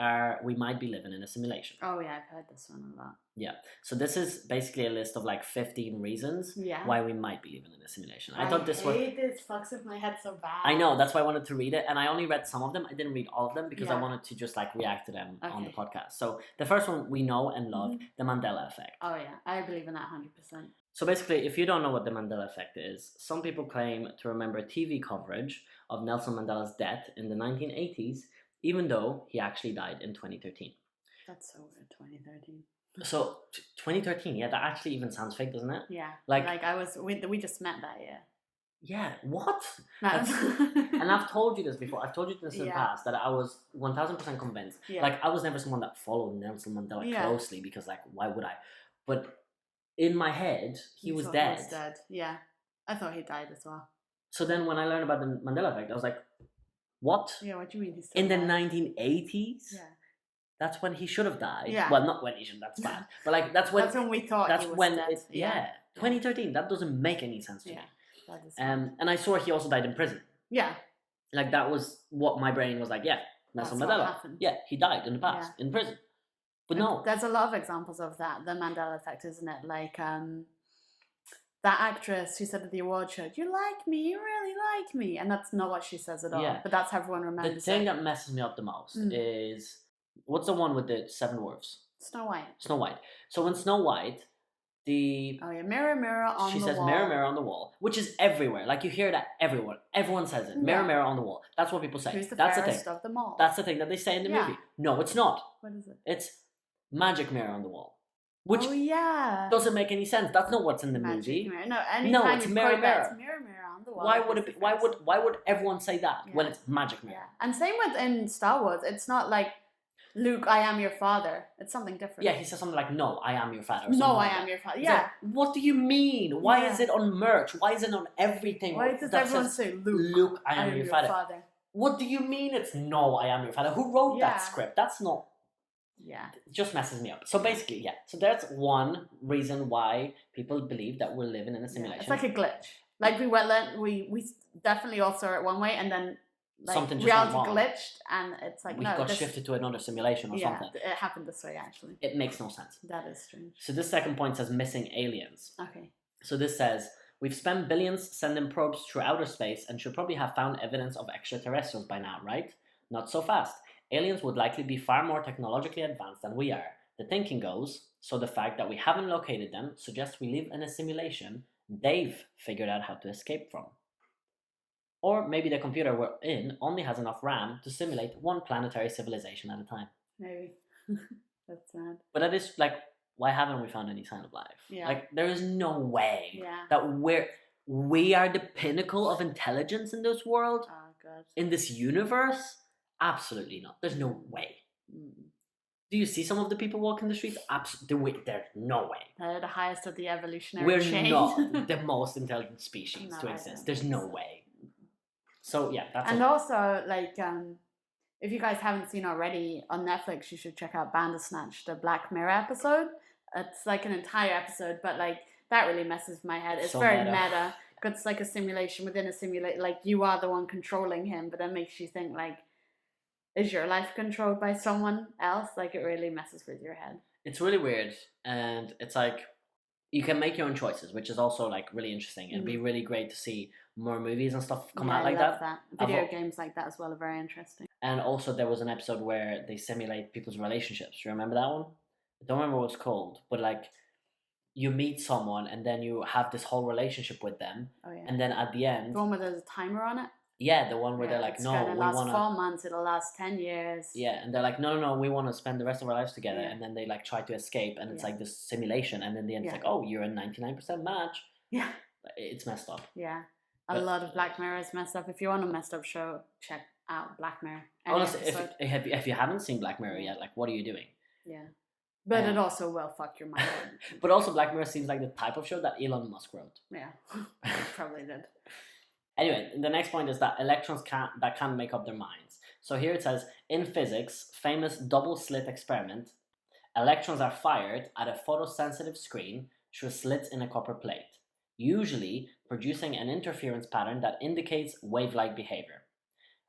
might be living in a simulation. Oh yeah, I've heard this one a lot. Yeah, so this is basically a list of like 15 reasons why we might be living in a simulation. I thought this was... this fucks with my head so bad. I know, that's why I wanted to read it, and I only read some of them. I didn't read all of them because I wanted to just like react to them on the podcast. So the first one we know and love, the Mandela effect. Oh yeah, I believe in that 100%. So basically, if you don't know what the Mandela effect is, some people claim to remember TV coverage of Nelson Mandela's death in the 1980s, even though he actually died in 2013. That's so weird, 2013. So 2013, yeah, that actually even sounds fake, doesn't it? Yeah, like we just met that year. Yeah, what? That's- And I've told you this before. I've told you this in the Yeah. past that I was 1000% convinced. Yeah. Like, I was never someone that followed Nelson Mandela Yeah. closely because, like, why would I? But in my head, he was thought dead. He was dead. Yeah, I thought he died as well. So then when I learned about the Mandela effect, I was like, what? Yeah, what do you mean he's still In the alive? 1980s? Yeah. That's when he should have died. Yeah. Well, not when he should. That's bad. But like that's when we thought that's he was when dead. it, yeah. 2013. That doesn't make any sense to me. That is And I saw he also died in prison. yeah. Like that was what my brain was like. Yeah, Nelson That's what Mandela. happened. Yeah, he died in the past in prison. But no, There's a lot of examples of that. The Mandela effect, isn't it? Like that actress who said at the award show, "You like me, you really like me," and that's not what she says at all. Yeah. But that's how everyone remembers. The thing that messes me up the most is what's the one with the 7 dwarfs? Snow White. Snow White. So when Snow White, mirror, mirror on the wall. She says mirror, mirror on the wall, which is everywhere. Like you hear that everywhere. Everyone says it. Mirror, mirror on the wall. That's what people say. Who's the That's fairest the thing. of them all? That's the thing that they say in the movie. No, it's not. What is it? It's magic mirror on the wall, which doesn't make any sense. That's not what's in the movie. Mirror. No, anytime it's you mirror, quote mirror. that, it's mirror, mirror on the wall. Why would it be? Why would everyone say that when it's magic mirror? Yeah. And same with in Star Wars. It's not like Luke, I am your father. It's something different. Yeah, he says something like, "No, I am your father." No, like I am your father. He's Yeah. like, what do you mean? Why is it on merch? Why is it on everything? Why does everyone say, Luke, I am your father? What do you mean it's no, I am your father? Who wrote that script? That's not... Yeah. It just messes me up. So basically, yeah. So that's one reason why people believe that we're living in a simulation. It's like a glitch. Like we definitely all saw it one way and then like something just reality went wrong. Glitched and it's like we got shifted to another simulation or something. It happened this way actually. It makes no sense. That is strange. So this second point says missing aliens. Okay. So this says we've spent billions sending probes through outer space and should probably have found evidence of extraterrestrials by now, right? Not so fast. Aliens would likely be far more technologically advanced than we are. The thinking goes, so the fact that we haven't located them suggests we live in a simulation they've figured out how to escape from. Or maybe the computer we're in only has enough RAM to simulate one planetary civilization at a time. Maybe. That's sad. But that is like, why haven't we found any sign of life? Yeah. Like, there is no way that we are the pinnacle of intelligence in this world, in this universe. Absolutely not. There's no way. Do you see some of the people walking the streets? Absolutely, there's no way. They're the highest of the evolutionary chain. We're not the most intelligent species to exist. There's no way. So yeah, that's. And also, like, if you guys haven't seen already on Netflix, you should check out Bandersnatch, the Black Mirror episode. It's like an entire episode, but like that really messes with my head. It's so very meta. It's like a simulation within a simulation. Like you are the one controlling him, but that makes you think like, is your life controlled by someone else? Like it really messes with your head. It's really weird, and it's like you can make your own choices, which is also like really interesting. It'd be really great to see more movies and stuff come out like that. Video games like that as well are very interesting. And also there was an episode where they simulate people's relationships. You remember that one? I don't remember what it's called, but like you meet someone and then you have this whole relationship with them. Oh yeah. And then at the end, the one where there's a timer on it. Yeah, the one where they're like, no, we want to... It'll last 4 months, it'll last 10 years. Yeah, and they're like, no, we want to spend the rest of our lives together. And then they like try to escape and it's like this simulation. And then the end it's like, oh, you're a 99% match. Yeah. It's messed up. Yeah. A lot of Black Mirror is messed up. If you want a messed up show, check out Black Mirror. Honestly, if you haven't seen Black Mirror yet, like, what are you doing? Yeah. But it also will fuck your mind. But also Black Mirror seems like the type of show that Elon Musk wrote. Yeah, probably did. Anyway, the next point is that electrons can't make up their minds. So here it says, in physics, famous double-slit experiment, electrons are fired at a photosensitive screen through slits in a copper plate, usually producing an interference pattern that indicates wave-like behavior.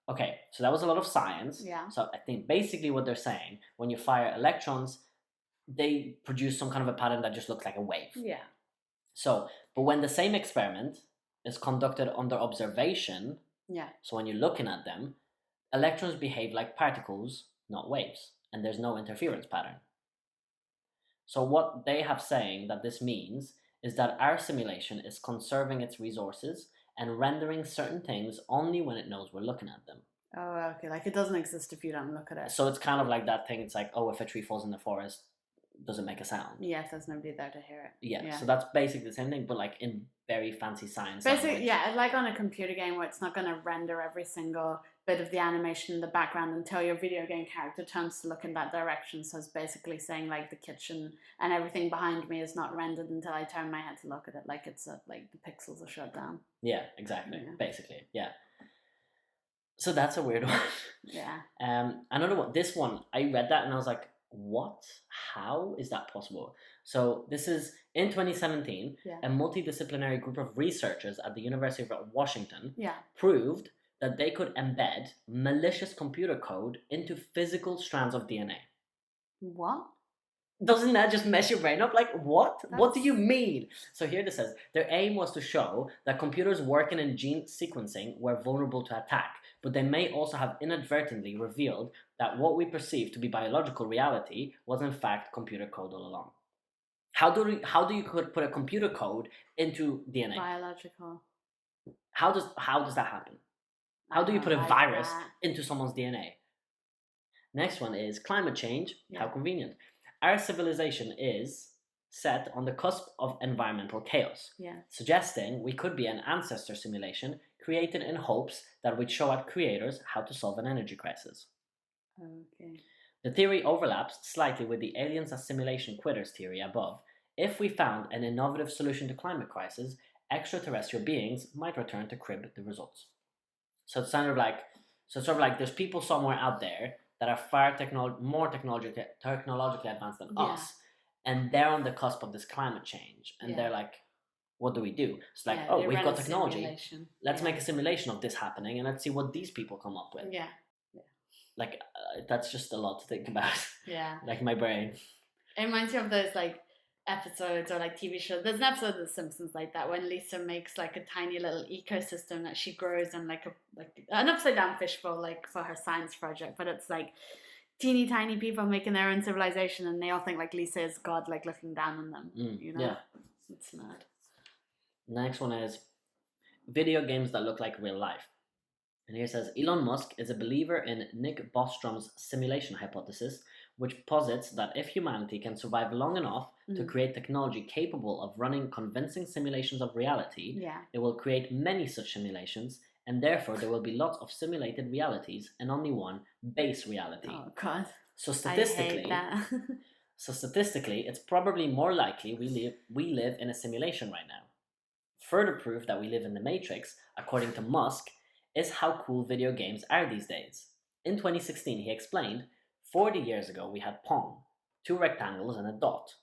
Okay, so that was a lot of science. Yeah. So I think basically what they're saying, when you fire electrons, they produce some kind of a pattern that just looks like a wave. Yeah. So, but when the same experiment is conducted under observation, so when you're looking at them, electrons behave like particles, not waves, and there's no interference pattern. So what they have saying that this means is that our simulation is conserving its resources and rendering certain things only when it knows we're looking at them. Oh, okay, like it doesn't exist if you don't look at it. So it's kind of like that thing, it's like, oh, if a tree falls in the forest, does it make a sound? Yes, there's nobody there to hear it. Yeah, so that's basically the same thing, but like in very fancy science Basically, language. yeah, like on a computer game where it's not going to render every single bit of the animation in the background until your video game character turns to look in that direction. So it's basically saying like the kitchen and everything behind me is not rendered until I turn my head to look at it. Like it's like the pixels are shut down. Yeah, exactly. Yeah. Basically, yeah. So that's a weird one. Yeah. Another one. This one, I read that and I was like, what? How is that possible? So this is in 2017, Yeah. a multidisciplinary group of researchers at the University of Washington Yeah. proved that they could embed malicious computer code into physical strands of DNA. What? Doesn't that just mess your brain up? Like, what? What do you That's- mean? So here this says, their aim was to show that computers working in gene sequencing were vulnerable to attack, but they may also have inadvertently revealed that what we perceive to be biological reality was in fact computer code all along. How do you put a computer code into DNA? Biological. How does that happen? How do you put a like virus that. into someone's DNA? Next one is climate change. Yeah. How convenient. Our civilization is set on the cusp of environmental chaos, Yeah. suggesting we could be an ancestor simulation created in hopes that we'd show our creators how to solve an energy crisis. Okay. The theory overlaps slightly with the aliens as simulation quitters theory above. If we found an innovative solution to climate crisis, extraterrestrial beings might return to crib the results. So it's sort of like there's people somewhere out there that are far more technologically advanced than Yeah. us, and they're on the cusp of this climate change, and Yeah. they're like, what do we do? It's like, Yeah, oh, they we've run got a technology. simulation. Let's Yeah. make a simulation of this happening, and let's see what these people come up with. Yeah. Like, that's just a lot to think about. Yeah. Like my brain. It reminds me of those like episodes or like TV shows. There's an episode of The Simpsons like that when Lisa makes like a tiny little ecosystem that she grows in like an upside down fishbowl like for her science project, but it's like teeny tiny people making their own civilization and they all think like Lisa is God, like looking down on them. You know? Yeah. It's mad. Next one is video games that look like real life. And here it says, Elon Musk is a believer in Nick Bostrom's simulation hypothesis, which posits that if humanity can survive long enough to create technology capable of running convincing simulations of reality, Yeah. it will create many such simulations, and therefore there will be lots of simulated realities and only one base reality. Oh God. So I statistically, hate that. it's probably more likely we live in a simulation right now. Further proof that we live in the Matrix, according to Musk, is how cool video games are these days. In 2016, he explained, 40 years ago we had Pong, 2 rectangles and a dot.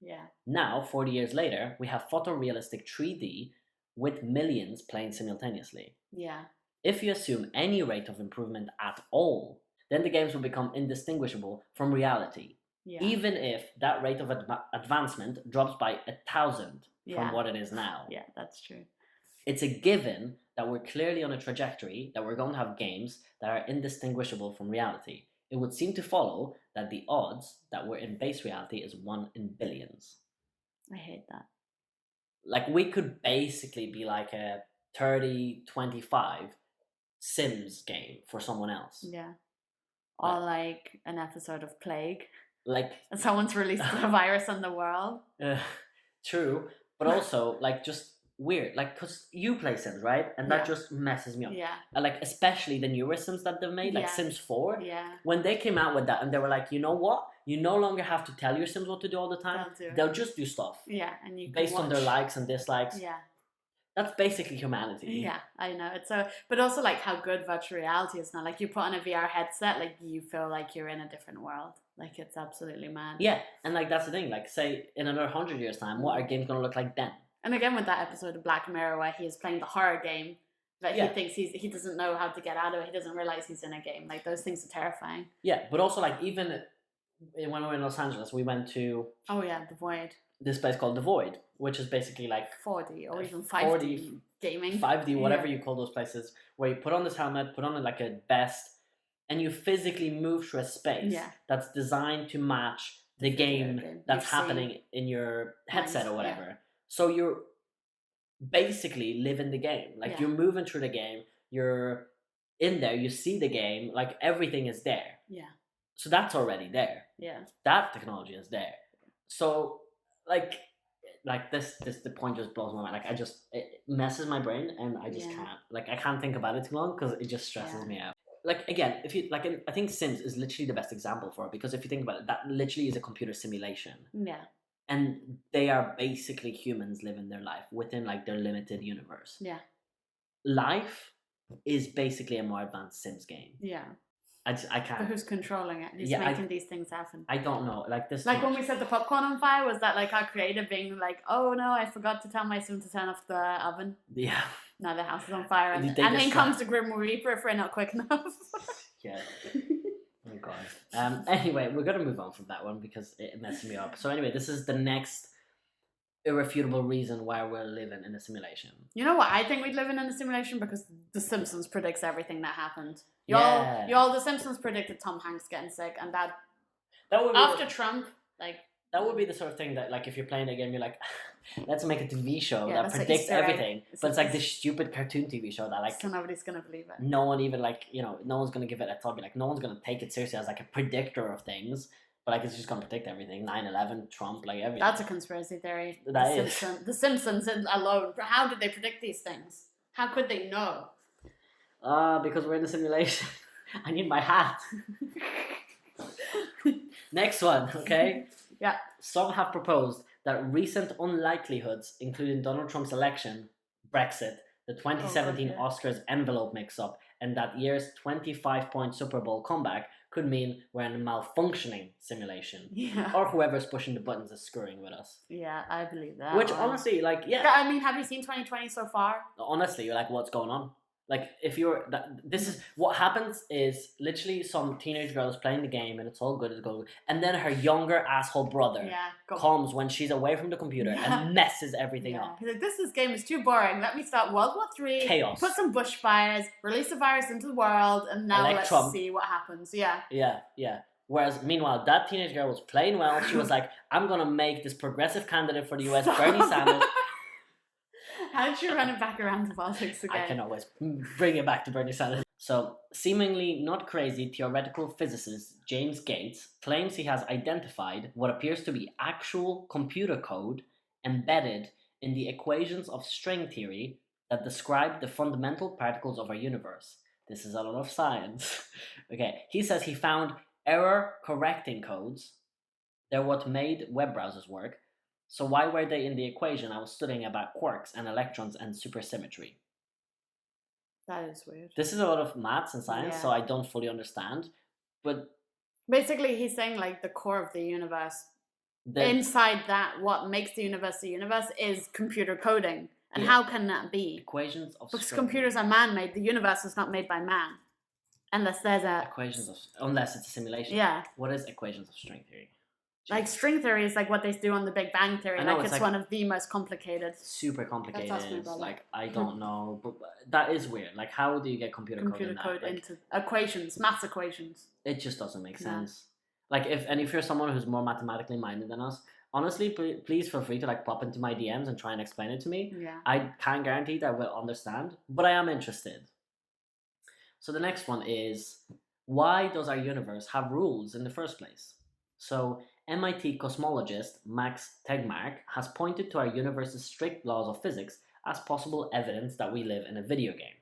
Yeah. Now, 40 years later, we have photorealistic 3D with millions playing simultaneously. Yeah. If you assume any rate of improvement at all, then the games will become indistinguishable from reality. Yeah. Even if that rate of advancement drops by 1,000 from what it is now. Yeah, that's true. It's a given that we're clearly on a trajectory that we're going to have games that are indistinguishable from reality. It would seem to follow that the odds that we're in base reality is 1 in billions. I hate that. Like, we could basically be like a 30-25 Sims game for someone else. Yeah. Or like an episode of Plague. Like, and someone's released a virus on the world. True, but also like just weird, like because you play Sims, right? And that Yeah. just messes me up. Yeah. Like especially the newer Sims that they've made, like Yeah. Sims 4. Yeah. When they came out with that, and they were like, you know what? You no longer have to tell your Sims what to do all the time. They'll just do stuff. Yeah, and you can based on their watch. likes and dislikes. Yeah. That's basically humanity. Yeah, I know. It's so, but also like how good virtual reality is now. Like you put on a VR headset, like you feel like you're in a different world. Like it's absolutely mad. Yeah, and like that's the thing. Like say in another 100 years' time, what are games gonna look like then? And again with that episode of Black Mirror where he is playing the horror game, that Yeah. he thinks he doesn't know how to get out of it. He doesn't realize he's in a game. Like those things are terrifying. Yeah, but also like even when we were in Los Angeles, we went to Oh yeah, the Void. this place called The Void, which is basically like 4D or even 5D 4D, gaming. 5D, whatever you call those places, where you put on this helmet, put on like a vest, and you physically move through a space that's designed to match the game that's happening in your headset or whatever. Yeah. So you're basically living the game. Like you're moving through the game, you're in there, you see the game, like everything is there. Yeah. So that's already there. Yeah. That technology is there. So like like this the point just blows my mind. Like it messes my brain, and I just can't. Like I can't think about it too long because it just stresses me out. Like again, if you like, I think Sims is literally the best example for it, because if you think about it, that literally is a computer simulation. Yeah. And they are basically humans living their life within like their limited universe. Yeah. Life is basically a more advanced Sims game. Yeah. I can't. But who's controlling it? Who's making these things happen? I don't know. Like this. Like when we set the popcorn on fire, was that like our creator being like, "Oh no, I forgot to tell my Sim to turn off the oven." Yeah. Now the house is on fire, and then comes the Grim Reaper if we're not quick enough. Yeah. Oh god. Anyway, we're gonna move on from that one because it messes me up. So anyway, this is the next irrefutable reason why we're living in a simulation. You know what? I think we'd live in a simulation because The Simpsons predicts everything that happened. The Simpsons predicted Tom Hanks getting sick, and that would be after Trump, like that would be the sort of thing that, like, if you're playing a game, you're like, let's make a TV show that predicts everything. But it's like this stupid cartoon TV show that, like, so nobody's gonna believe it. No one even, like, no one's gonna give it a thought. Like, no one's gonna take it seriously as like a predictor of things. But like, it's just gonna predict everything. 9/11, Trump, like everything. That's a conspiracy theory. The Simpsons alone. How did they predict these things? How could they know? Because we're in a simulation. I need my hat. Next one, okay? Yeah. Some have proposed that recent unlikelihoods, including Donald Trump's election, Brexit, the 2017 Oscars envelope mix-up, and that year's 25-point Super Bowl comeback could mean we're in a malfunctioning simulation. Yeah. Or whoever's pushing the buttons is screwing with us. Yeah, I believe that. Which, honestly, like, yeah. I mean, have you seen 2020 so far? Honestly, you're like, what's going on? Like, if you're... this is... What happens is, literally, some teenage girl is playing the game, and it's all good, and then her younger asshole brother comes when she's away from the computer and messes everything up. He's like, this game is too boring. Let me start World War III. Chaos. Put some bushfires, release a virus into the world, and now let's see what happens. Yeah. Yeah, yeah. Whereas, meanwhile, that teenage girl was playing well. She was like, I'm going to make this progressive candidate for the US, Bernie Sanders... How did you run it back around to politics again? I can always bring it back to Bernie Sanders. So, seemingly not crazy theoretical physicist James Gates claims he has identified what appears to be actual computer code embedded in the equations of string theory that describe the fundamental particles of our universe. This is a lot of science. Okay, he says he found error correcting codes. They're what made web browsers work. So why were they in the equation? I was studying about quarks and electrons and supersymmetry. That is weird. This is a lot of maths and science, so I don't fully understand. But basically, he's saying like the core of the universe. Inside that, what makes the universe is computer coding. And how can that be? Equations of because computers are man-made. The universe is not made by man. Unless there's unless it's a simulation. Yeah. What is equations of string theory? Like string theory is like what they do on the Big Bang Theory. Like it's one of the most complicated. Super complicated. Like I don't know, but that is weird. Like how do you get computer code into equations, maths equations? It just doesn't make sense. Like if you're someone who's more mathematically minded than us, honestly, please feel free to like pop into my DMs and try and explain it to me. Yeah. I can't guarantee that I will understand, but I am interested. So the next one is, why does our universe have rules in the first place? So MIT cosmologist Max Tegmark has pointed to our universe's strict laws of physics as possible evidence that we live in a video game.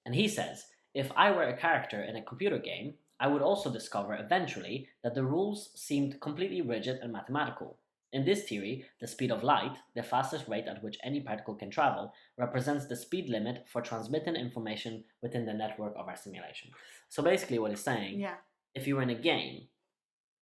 And he says, if I were a character in a computer game, I would also discover eventually that the rules seemed completely rigid and mathematical. In this theory, the speed of light, the fastest rate at which any particle can travel, represents the speed limit for transmitting information within the network of our simulation. So basically what he's saying, if you were in a game,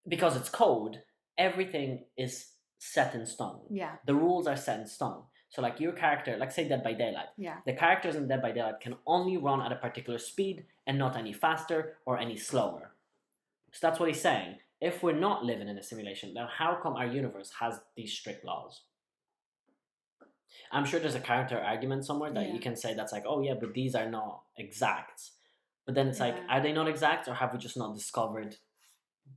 because it's code, everything is set in stone. Yeah. The rules are set in stone. So like your character, like say Dead by Daylight. Yeah. The characters in Dead by Daylight can only run at a particular speed and not any faster or any slower. So that's what he's saying. If we're not living in a simulation, then how come our universe has these strict laws? I'm sure there's a counter argument somewhere that you can say that's like, oh yeah, but these are not exact. But then it's like, are they not exact, or have we just not discovered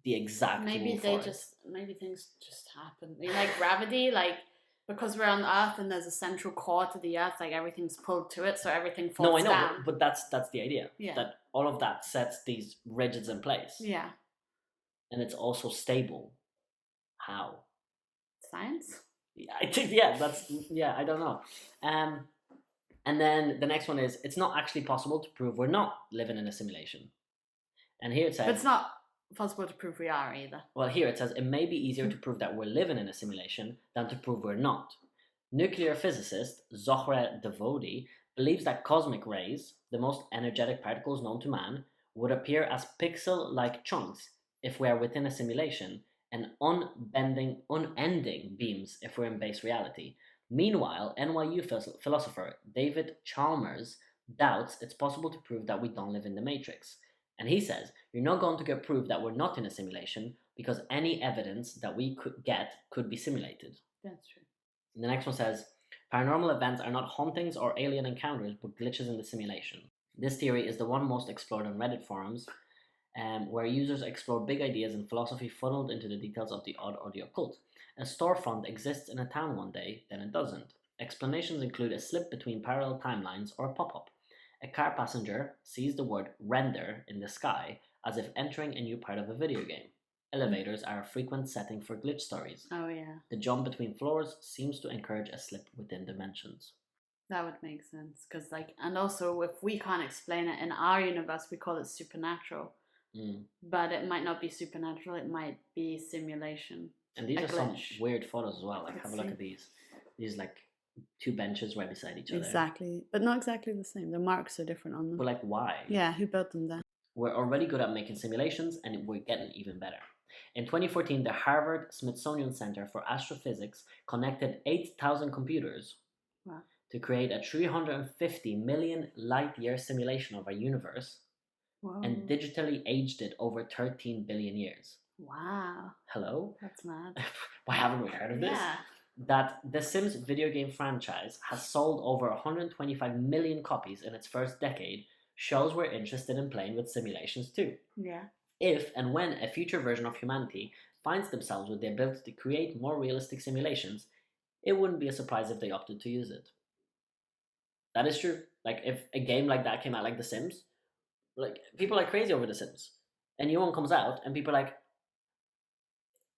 the exact maybe things just happen. Like gravity, like because we're on Earth and there's a central core to the Earth, like everything's pulled to it, so everything falls down. No, I know, but that's the idea. Yeah. That all of that sets these rigids in place. Yeah. And it's also stable. How? Science? I think yeah. I don't know. And then the next one is it's not actually possible to prove we're not living in a simulation. And here it But it's says, not possible to prove we are either. well, here it says it may be easier to prove that we're living in a simulation than to prove we're not. Nuclear physicist Zohre Davodi believes that cosmic rays, the most energetic particles known to man, would appear as pixel-like chunks if we are within a simulation, and unending beams if we're in base reality. Meanwhile, NYU philosopher David Chalmers doubts it's possible to prove that we don't live in the Matrix. And he says, you're not going to get proof that we're not in a simulation because any evidence that we could get could be simulated. That's true. And the next one says, paranormal events are not hauntings or alien encounters, but glitches in the simulation. This theory is the one most explored on Reddit forums, where users explore big ideas and philosophy funneled into the details of the odd or the occult. A storefront exists in a town one day, then it doesn't. Explanations include a slip between parallel timelines or a pop-up. A car passenger sees the word render in the sky as if entering a new part of a video game. Elevators are a frequent setting for glitch stories. Oh yeah, The jump between floors seems to encourage a slip within dimensions. that would make sense. Because and also if we can't explain it in our universe, we call it supernatural. But it might not be supernatural. It might be simulation. And these A are some glitch. weird photos as well. Like, Let's have a look see. at these. These like two benches right beside each other. Exactly, but not exactly the same. The marks are different on them. But like, why? Yeah, who built them there? We're already good at making simulations, and we're getting even better. In 2014, the Harvard Smithsonian Center for Astrophysics connected 8,000 computers Wow. to create a 350 million light-year simulation of our universe. Whoa. And digitally aged it over 13 billion years. Wow. Hello? That's mad. Why haven't we heard of this? Yeah. That the Sims video game franchise has sold over 125 million copies in its first decade shows we're interested in playing with simulations too. Yeah. If and when a future version of humanity finds themselves with the ability to create more realistic simulations, it wouldn't be a surprise if they opted to use it. That is true. Like, if a game like that came out, like The Sims, like, people are crazy over The Sims. A new one comes out, and people are like,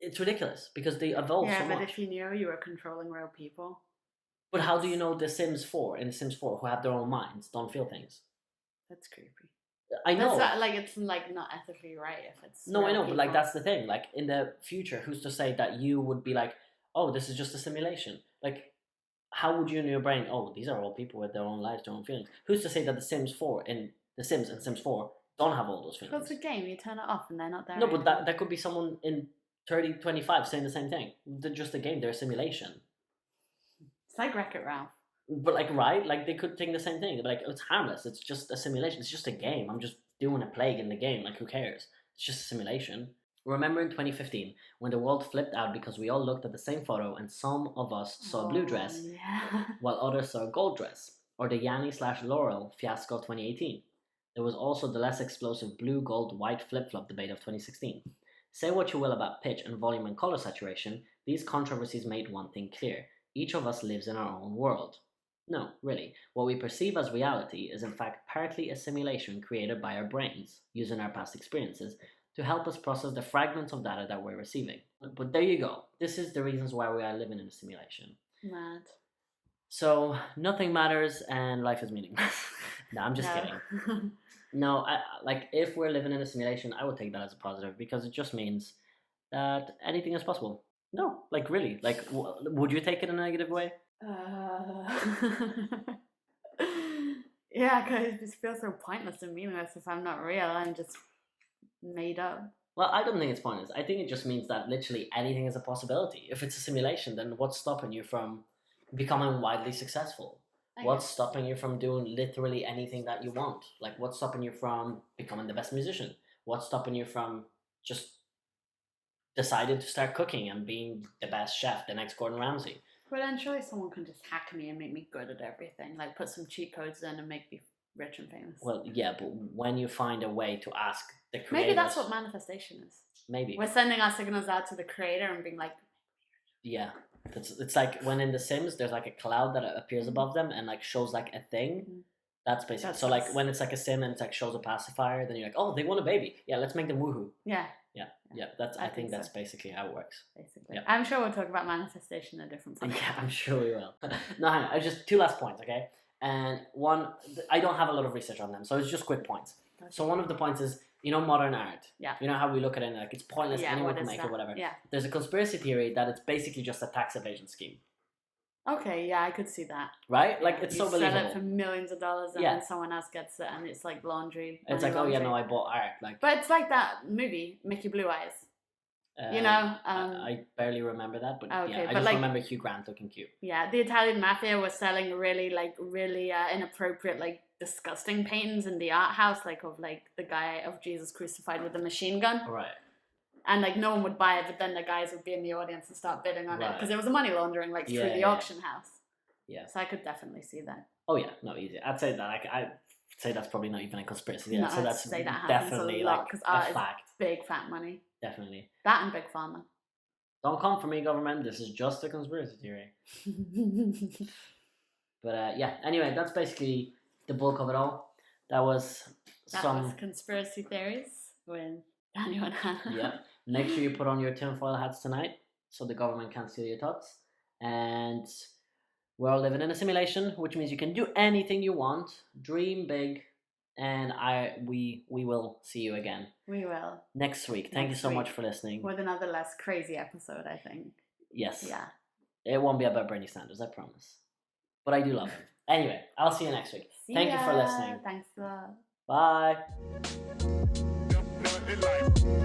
it's ridiculous because they evolve so but much. if you knew you were controlling real people. But how do you know The Sims 4 in The Sims 4, who have their own minds, don't feel things? That's creepy. I know. It's like not ethically right if it's. No, I know, people. but like that's the thing. Like in the future, who's to say that you would be like, oh, this is just a simulation? Like, how would you in your brain? Oh, these are all people with their own lives, their own feelings. Who's to say that The Sims 4 and The Sims and Sims 4 don't have all those Well, feelings? it's a game. You turn it off and they're not there. No, but that could be someone in 30, 25 saying the same thing. They're just a game. They're a simulation. It's like Wreck-It Ralph. But like, right? Like they could think the same thing. They'd be like, oh, it's harmless. It's just a simulation. It's just a game. I'm just doing a plague in the game. Like, who cares? It's just a simulation. Remember in 2015 when the world flipped out because we all looked at the same photo and some of us saw a blue dress while others saw a gold dress, or the Yanni/Laurel fiasco of 2018. There was also the less explosive blue, gold, white flip-flop debate of 2016. Say what you will about pitch and volume and color saturation, these controversies made one thing clear. Each of us lives in our own world. No, really. What we perceive as reality is in fact partly a simulation created by our brains, using our past experiences, to help us process the fragments of data that we're receiving. But there you go. This is the reasons why we are living in a simulation. Mad. So, nothing matters and life is meaningless. No, I'm just kidding. No, like, if we're living in a simulation, I would take that as a positive because it just means that anything is possible. No, like, really. Like, would you take it in a negative way? Yeah, because it just feels so pointless and meaningless if I'm not real. I'm just made up. Well, I don't think it's pointless. I think it just means that literally anything is a possibility. If it's a simulation, then what's stopping you from becoming widely successful? What's stopping you from doing literally anything that you want? Like, what's stopping you from becoming the best musician? What's stopping you from just deciding to start cooking and being the best chef, the next Gordon Ramsay? But then surely someone can just hack me and make me good at everything. Like put some cheat codes in and make me rich and famous. Well, yeah, but when you find a way to ask the creators... Maybe that's what manifestation is. Maybe. We're sending our signals out to the creator and being like... Yeah. It's like when in The Sims, there's like a cloud that appears above them and like shows like a thing. That's basically That's so. Like what's- when it's like a sim and it's like shows a pacifier, then you're like, oh, they want a baby. Yeah, let's make them woohoo. Yeah, Yeah. That's. I think think that's so. basically how it works. basically. Yeah. I'm sure we'll talk about manifestation a different time. Yeah, I'm sure we will. No, hang on. Just two last points, okay? And one, I don't have a lot of research on them, so it's just quick points. Okay. So one of the points is, modern art. Yeah. You know how we look at it and like it's pointless, Yeah, anyone what can is make that? it, whatever. Yeah. There's a conspiracy theory that it's basically just a tax evasion scheme, Okay, yeah, I could see that. right? Like Yeah, it's you so sell believable. it for millions of dollars, and Yeah. then someone else gets it, and it's like laundry. It's money like, oh yeah, laundry. no, I bought art. Like, But it's like that movie, Mickey Blue Eyes. You know, I barely remember that, but okay, yeah, I but just like- remember Hugh Grant looking cute. Yeah, the Italian mafia was selling really inappropriate, like disgusting paintings in the art house, like of like the guy of Jesus crucified with a machine gun, Right. and like no one would buy it, but then the guys would be in the audience and start bidding on it Right. because it was a money laundering, like through Yeah, the yeah. auction house. Yeah. So I could definitely see that. Oh yeah, no, easy. I'd say that. I'd say that's probably not even a conspiracy. Yeah, No, so I'd that's say that happens definitely a lot, like 'cause a art is- fact. Big fat money. Definitely. That and big pharma. Don't come for me, government. This is just a conspiracy theory. But yeah. Anyway, that's basically the bulk of it all. That was That some. was conspiracy theories with Daniel and Hannah. Yeah. Make sure you put on your tinfoil hats tonight, so the government can't steal your thoughts. And we're all living in a simulation, which means you can do anything you want, dream big, and we will see you again We will. next week. Thank you Next so week. much for listening. With another less crazy episode, I think. Yes. Yeah. It won't be about Bernie Sanders, I promise. But I do love him. Anyway, I'll see you next week. See Thank you for ya. listening. Thanks a lot. Bye.